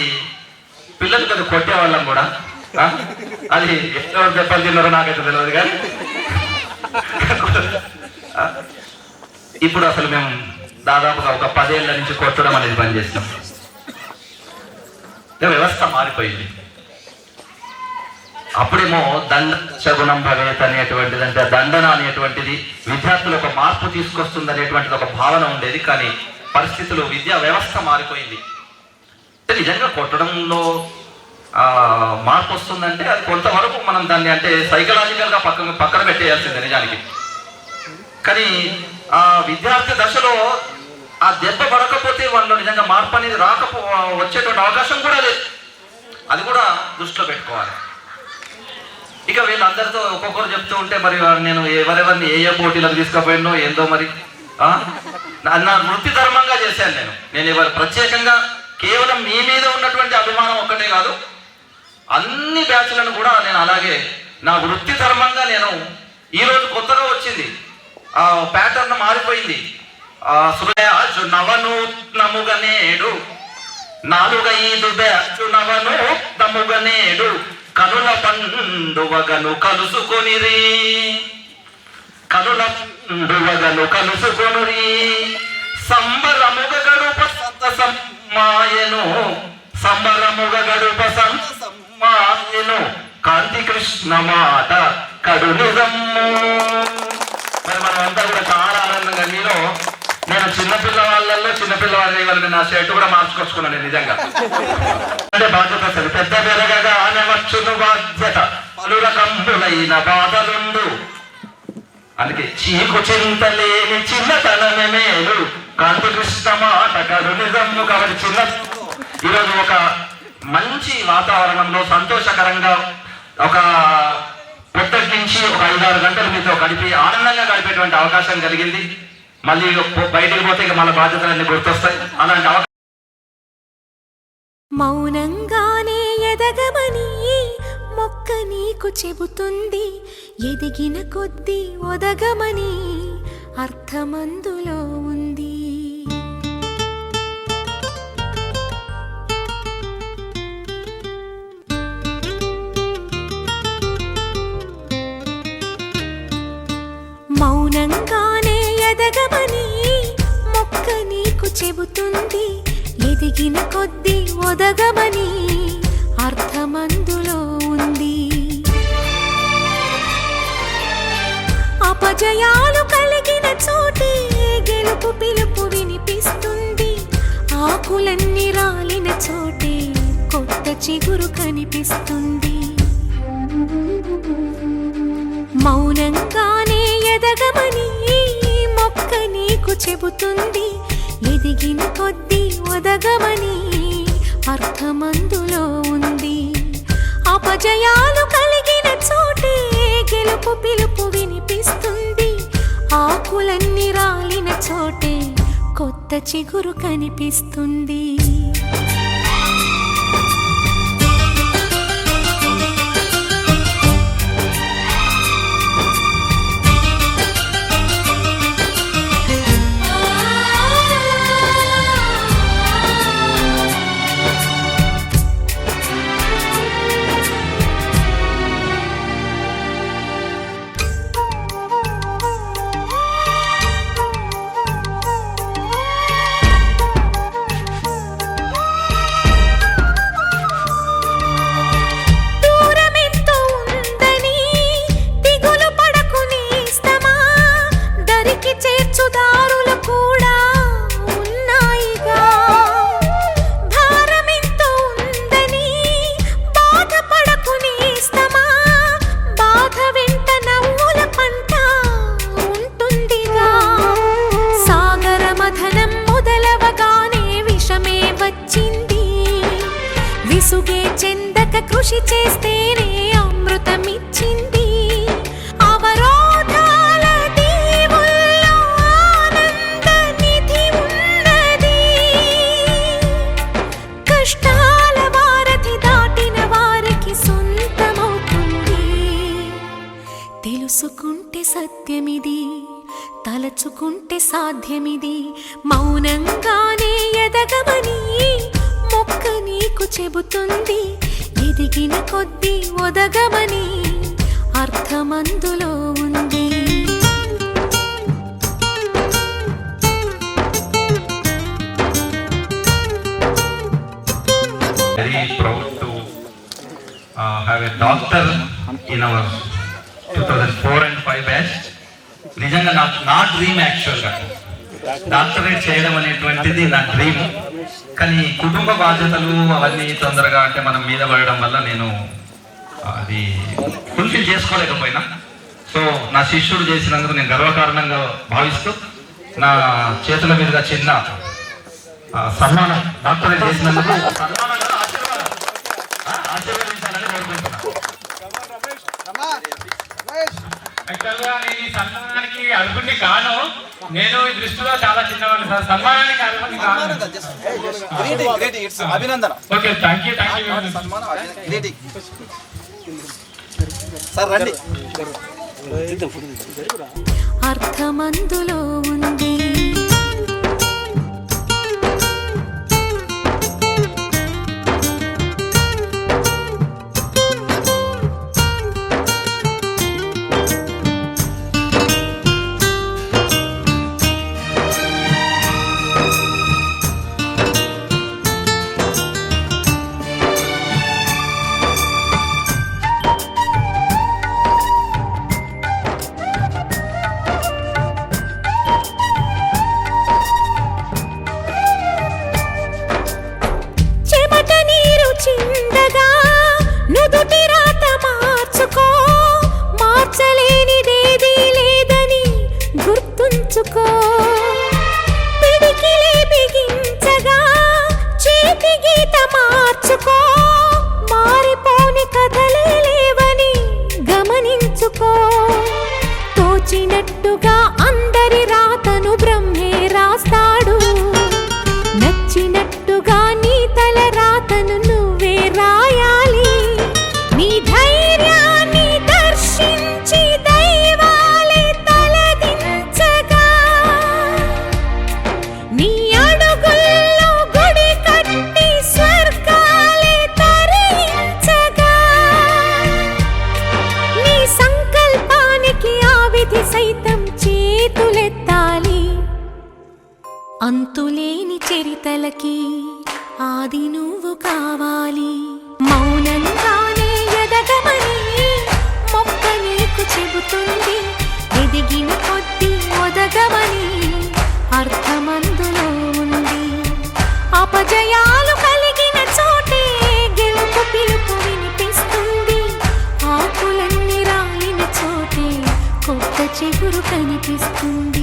[SPEAKER 7] పిల్లలు కొద్దిగా కొట్టేవాళ్ళం కూడా. అది ఎవరు దెబ్బలు తిన్నారో నాకైతే తెలియదు, కానీ ఇప్పుడు అసలు మేము దాదాపుగా ఒక 10 ఏళ్ల నుంచి కొట్టడం అనేది బంద్ చేసినాం. వ్యవస్థ మారిపోయింది. అప్పుడేమో శగునం భవేత్ అనేటువంటిది, అంటే దండన అనేటువంటిది విద్యార్థులు ఒక మార్పు తీసుకొస్తుంది అనేటువంటిది ఒక భావన ఉండేది. కానీ పరిస్థితులు, విద్యా వ్యవస్థ మారిపోయింది. నిజంగా కొట్టడంలో మార్పు వస్తుందంటే అది కొంతవరకు మనం దాన్ని అంటే సైకలాజికల్గా పక్కన పెట్టేయాల్సిందే నిజానికి. కానీ ఆ విద్యార్థి దశలో ఆ దెబ్బ పడకపోతే వాళ్ళు నిజంగా మార్పు అనేది వచ్చేటువంటి అవకాశం కూడా లేదు. అది కూడా దృష్టిలో పెట్టుకోవాలి. ఇక వీళ్ళందరితో ఒక్కొక్కరు చెప్తూ ఉంటే మరి నేను ఎవరెవరిని ఏ పోటీలకు తీసుకుపోయినో ఏందో మరి నా వృత్తి ధర్మంగా చేశాను. నేను ఎవరు ప్రత్యేకంగా కేవలం మీ మీద ఉన్నటువంటి అభిమానం ఒక్కటే కాదు, అన్ని బ్యాచ్లను కూడా నేను అలాగే నా వృత్తి ధర్మంగా నేను ఈరోజు కొత్తగా వచ్చింది ఆ ప్యాటర్న్ మారిపోయింది. నవనూత్నముగ నేడు 4-5 బ్యాచ్ నవనూత్నముగ నేడు కనుల పండువగను కలుసుకొనిరి సంబరముగ గడుప సంతసమ్మాయను కాంతి కృష్ణ మాట కడు నిజమ్ము. మరి మనం అంతా కూడా చాలా ఆనందంగా నేను చిన్నపిల్లవాళ్ళని వాళ్ళని నా షర్ట్ కూడా మార్చుకొచ్చుకున్నాను నిజంగా. అంటే బాధ్యత సరే పెద్ద పెరగగా అనవచ్చును బాధ్యత పలు రకములైన బాధలుండు. అందుకే చీకు చింతలేని చిన్నతనమే మేలు కాంతి కృష్ణ మాట కడు నిజమ్ము. కాబట్టి చిన్న ఈరోజు ఒక మంచి వాతావరణంలో సంతోషకరంగా ఒక పొద్దున్నుంచి ఒక 5-6 గంటలు మీతో గడిపి ఆనందంగా గడిపేటువంటి అవకాశం కలిగింది. మళ్ళీ బయటకు పోతే ఇక మన బాధ్యతలన్నీ గుర్తొస్తాయి. అలాంటి అవకాశం
[SPEAKER 11] మౌనంగానే ఎదగమని మొక్క నీకు చెబుతుంది, ఎదిగిన కొద్దీ ఒదగమని అర్థమందులో ఉంది. మౌనంగానే ఎదగమని మొక్క నీకు చెబుతుంది, ఎదిగిన కొద్దీ ఒదగమని అర్థమందులో ఉంది. అపజయాలు కలిగిన చోటే గెలుపు పిలుపు వినిపిస్తుంది, ఆకులన్నీ రాలిన చోటే కొత్త చిగురు కనిపిస్తుంది. మౌనంగానే ఎదగమని మొక్క నీకు చెబుతుంది, ఎదిగిన కొద్దీ ఒదగమని అర్థమందులో ఉంది. అపజయాలు కలిగిన చోటే గెలుపు పిలుపు వినిపిస్తుంది, ఆకులన్నీ రాలిన చోటే కొత్త చిగురు కనిపిస్తుంది. విసుగే చెందక కృషి చేస్తేనే అమృతమిచ్చింది. అవరోధాల దీవుల్లో ఆనంద నిధి ఉన్నది. కష్టాల వారధి దాటిన వారికి సొంతమవుతుంది. తెలుసుకుంటే సత్యమిది, తలచుకుంటే సాధ్యమిది. మౌనంగానే ఎదగమని మొక్క నీకు చెబుతుంది, ఎదిగిన కొద్దీ ఒదగమని అర్థమందులో ఉంది.
[SPEAKER 7] Very proud to have a doctor in our 2004 and 5 batch. నిజంగా నా డ్రీమ్ యాక్చువల్గా డాక్టరేట్ చేయడం అనేటువంటిది నా డ్రీమ్. కానీ కుటుంబ బాధ్యతలు అవన్నీ తొందరగా అంటే మనం మీద పడడం వల్ల నేను అది ఫుల్ఫిల్ చేసుకోలేకపోయినా. సో నా శిష్యుడు చేసినందుకు నేను గర్వకారణంగా భావిస్తూ నా చేతుల మీదుగా చిన్న సన్మానం డాక్టరేట్ చేసినందుకు ఆశీర్వదించాలని కోరుకుంటున్నాను.
[SPEAKER 1] యాక్చువల్గా నేను ఈ సన్మానానికి అర్హుడిని కాను. నేను ఈ దృష్టిలో చాలా చిన్నవాడిని సార్. సన్మానానికి అర్హుడిని కాను.
[SPEAKER 4] అభినందన.
[SPEAKER 1] Okay, thank you.
[SPEAKER 4] సార్ రండి.
[SPEAKER 11] అర్థమందులో ఉంది. నుదుటి రాత మార్చుకో, మార్చలేనిదేదీ లేదని గుర్తుంచుకో. పిడికిలే బిగించగా చేతి గీత మార్చుకో, మారిపోని కథలే లేవని గమనించుకో. తోచినట్టుగా అందరి రాతను బ్రహ్మే రాస్తాడు, నచ్చినట్టుగా నీ తల రాతను నువ్వే రాయాలి. నీ ధైర్యాన్ని దర్శించి దైవాలే తలదించగా, నీ అడుగుల్లో గుడి కట్టి స్వర్గాలే తరించగా, నీ సంకల్పానికి ఆ విధి సైతం చేతులెత్తాలి. అంతులేని చరితలకి ఆది నువ్వు కావాలి. మౌనంగానే ఎదగమని మొక్క నీకు చెబుతుంది, ఎదిగిన కొద్దీ ఒదగమని అర్థమందులో ఉంది. అపజయాలు కలిగిన చోటే గెలుపు పిలుపు వినిపిస్తుంది, ఆకులన్నీ రాలిన చోటే కొత్త చిగురు కనిపిస్తుంది.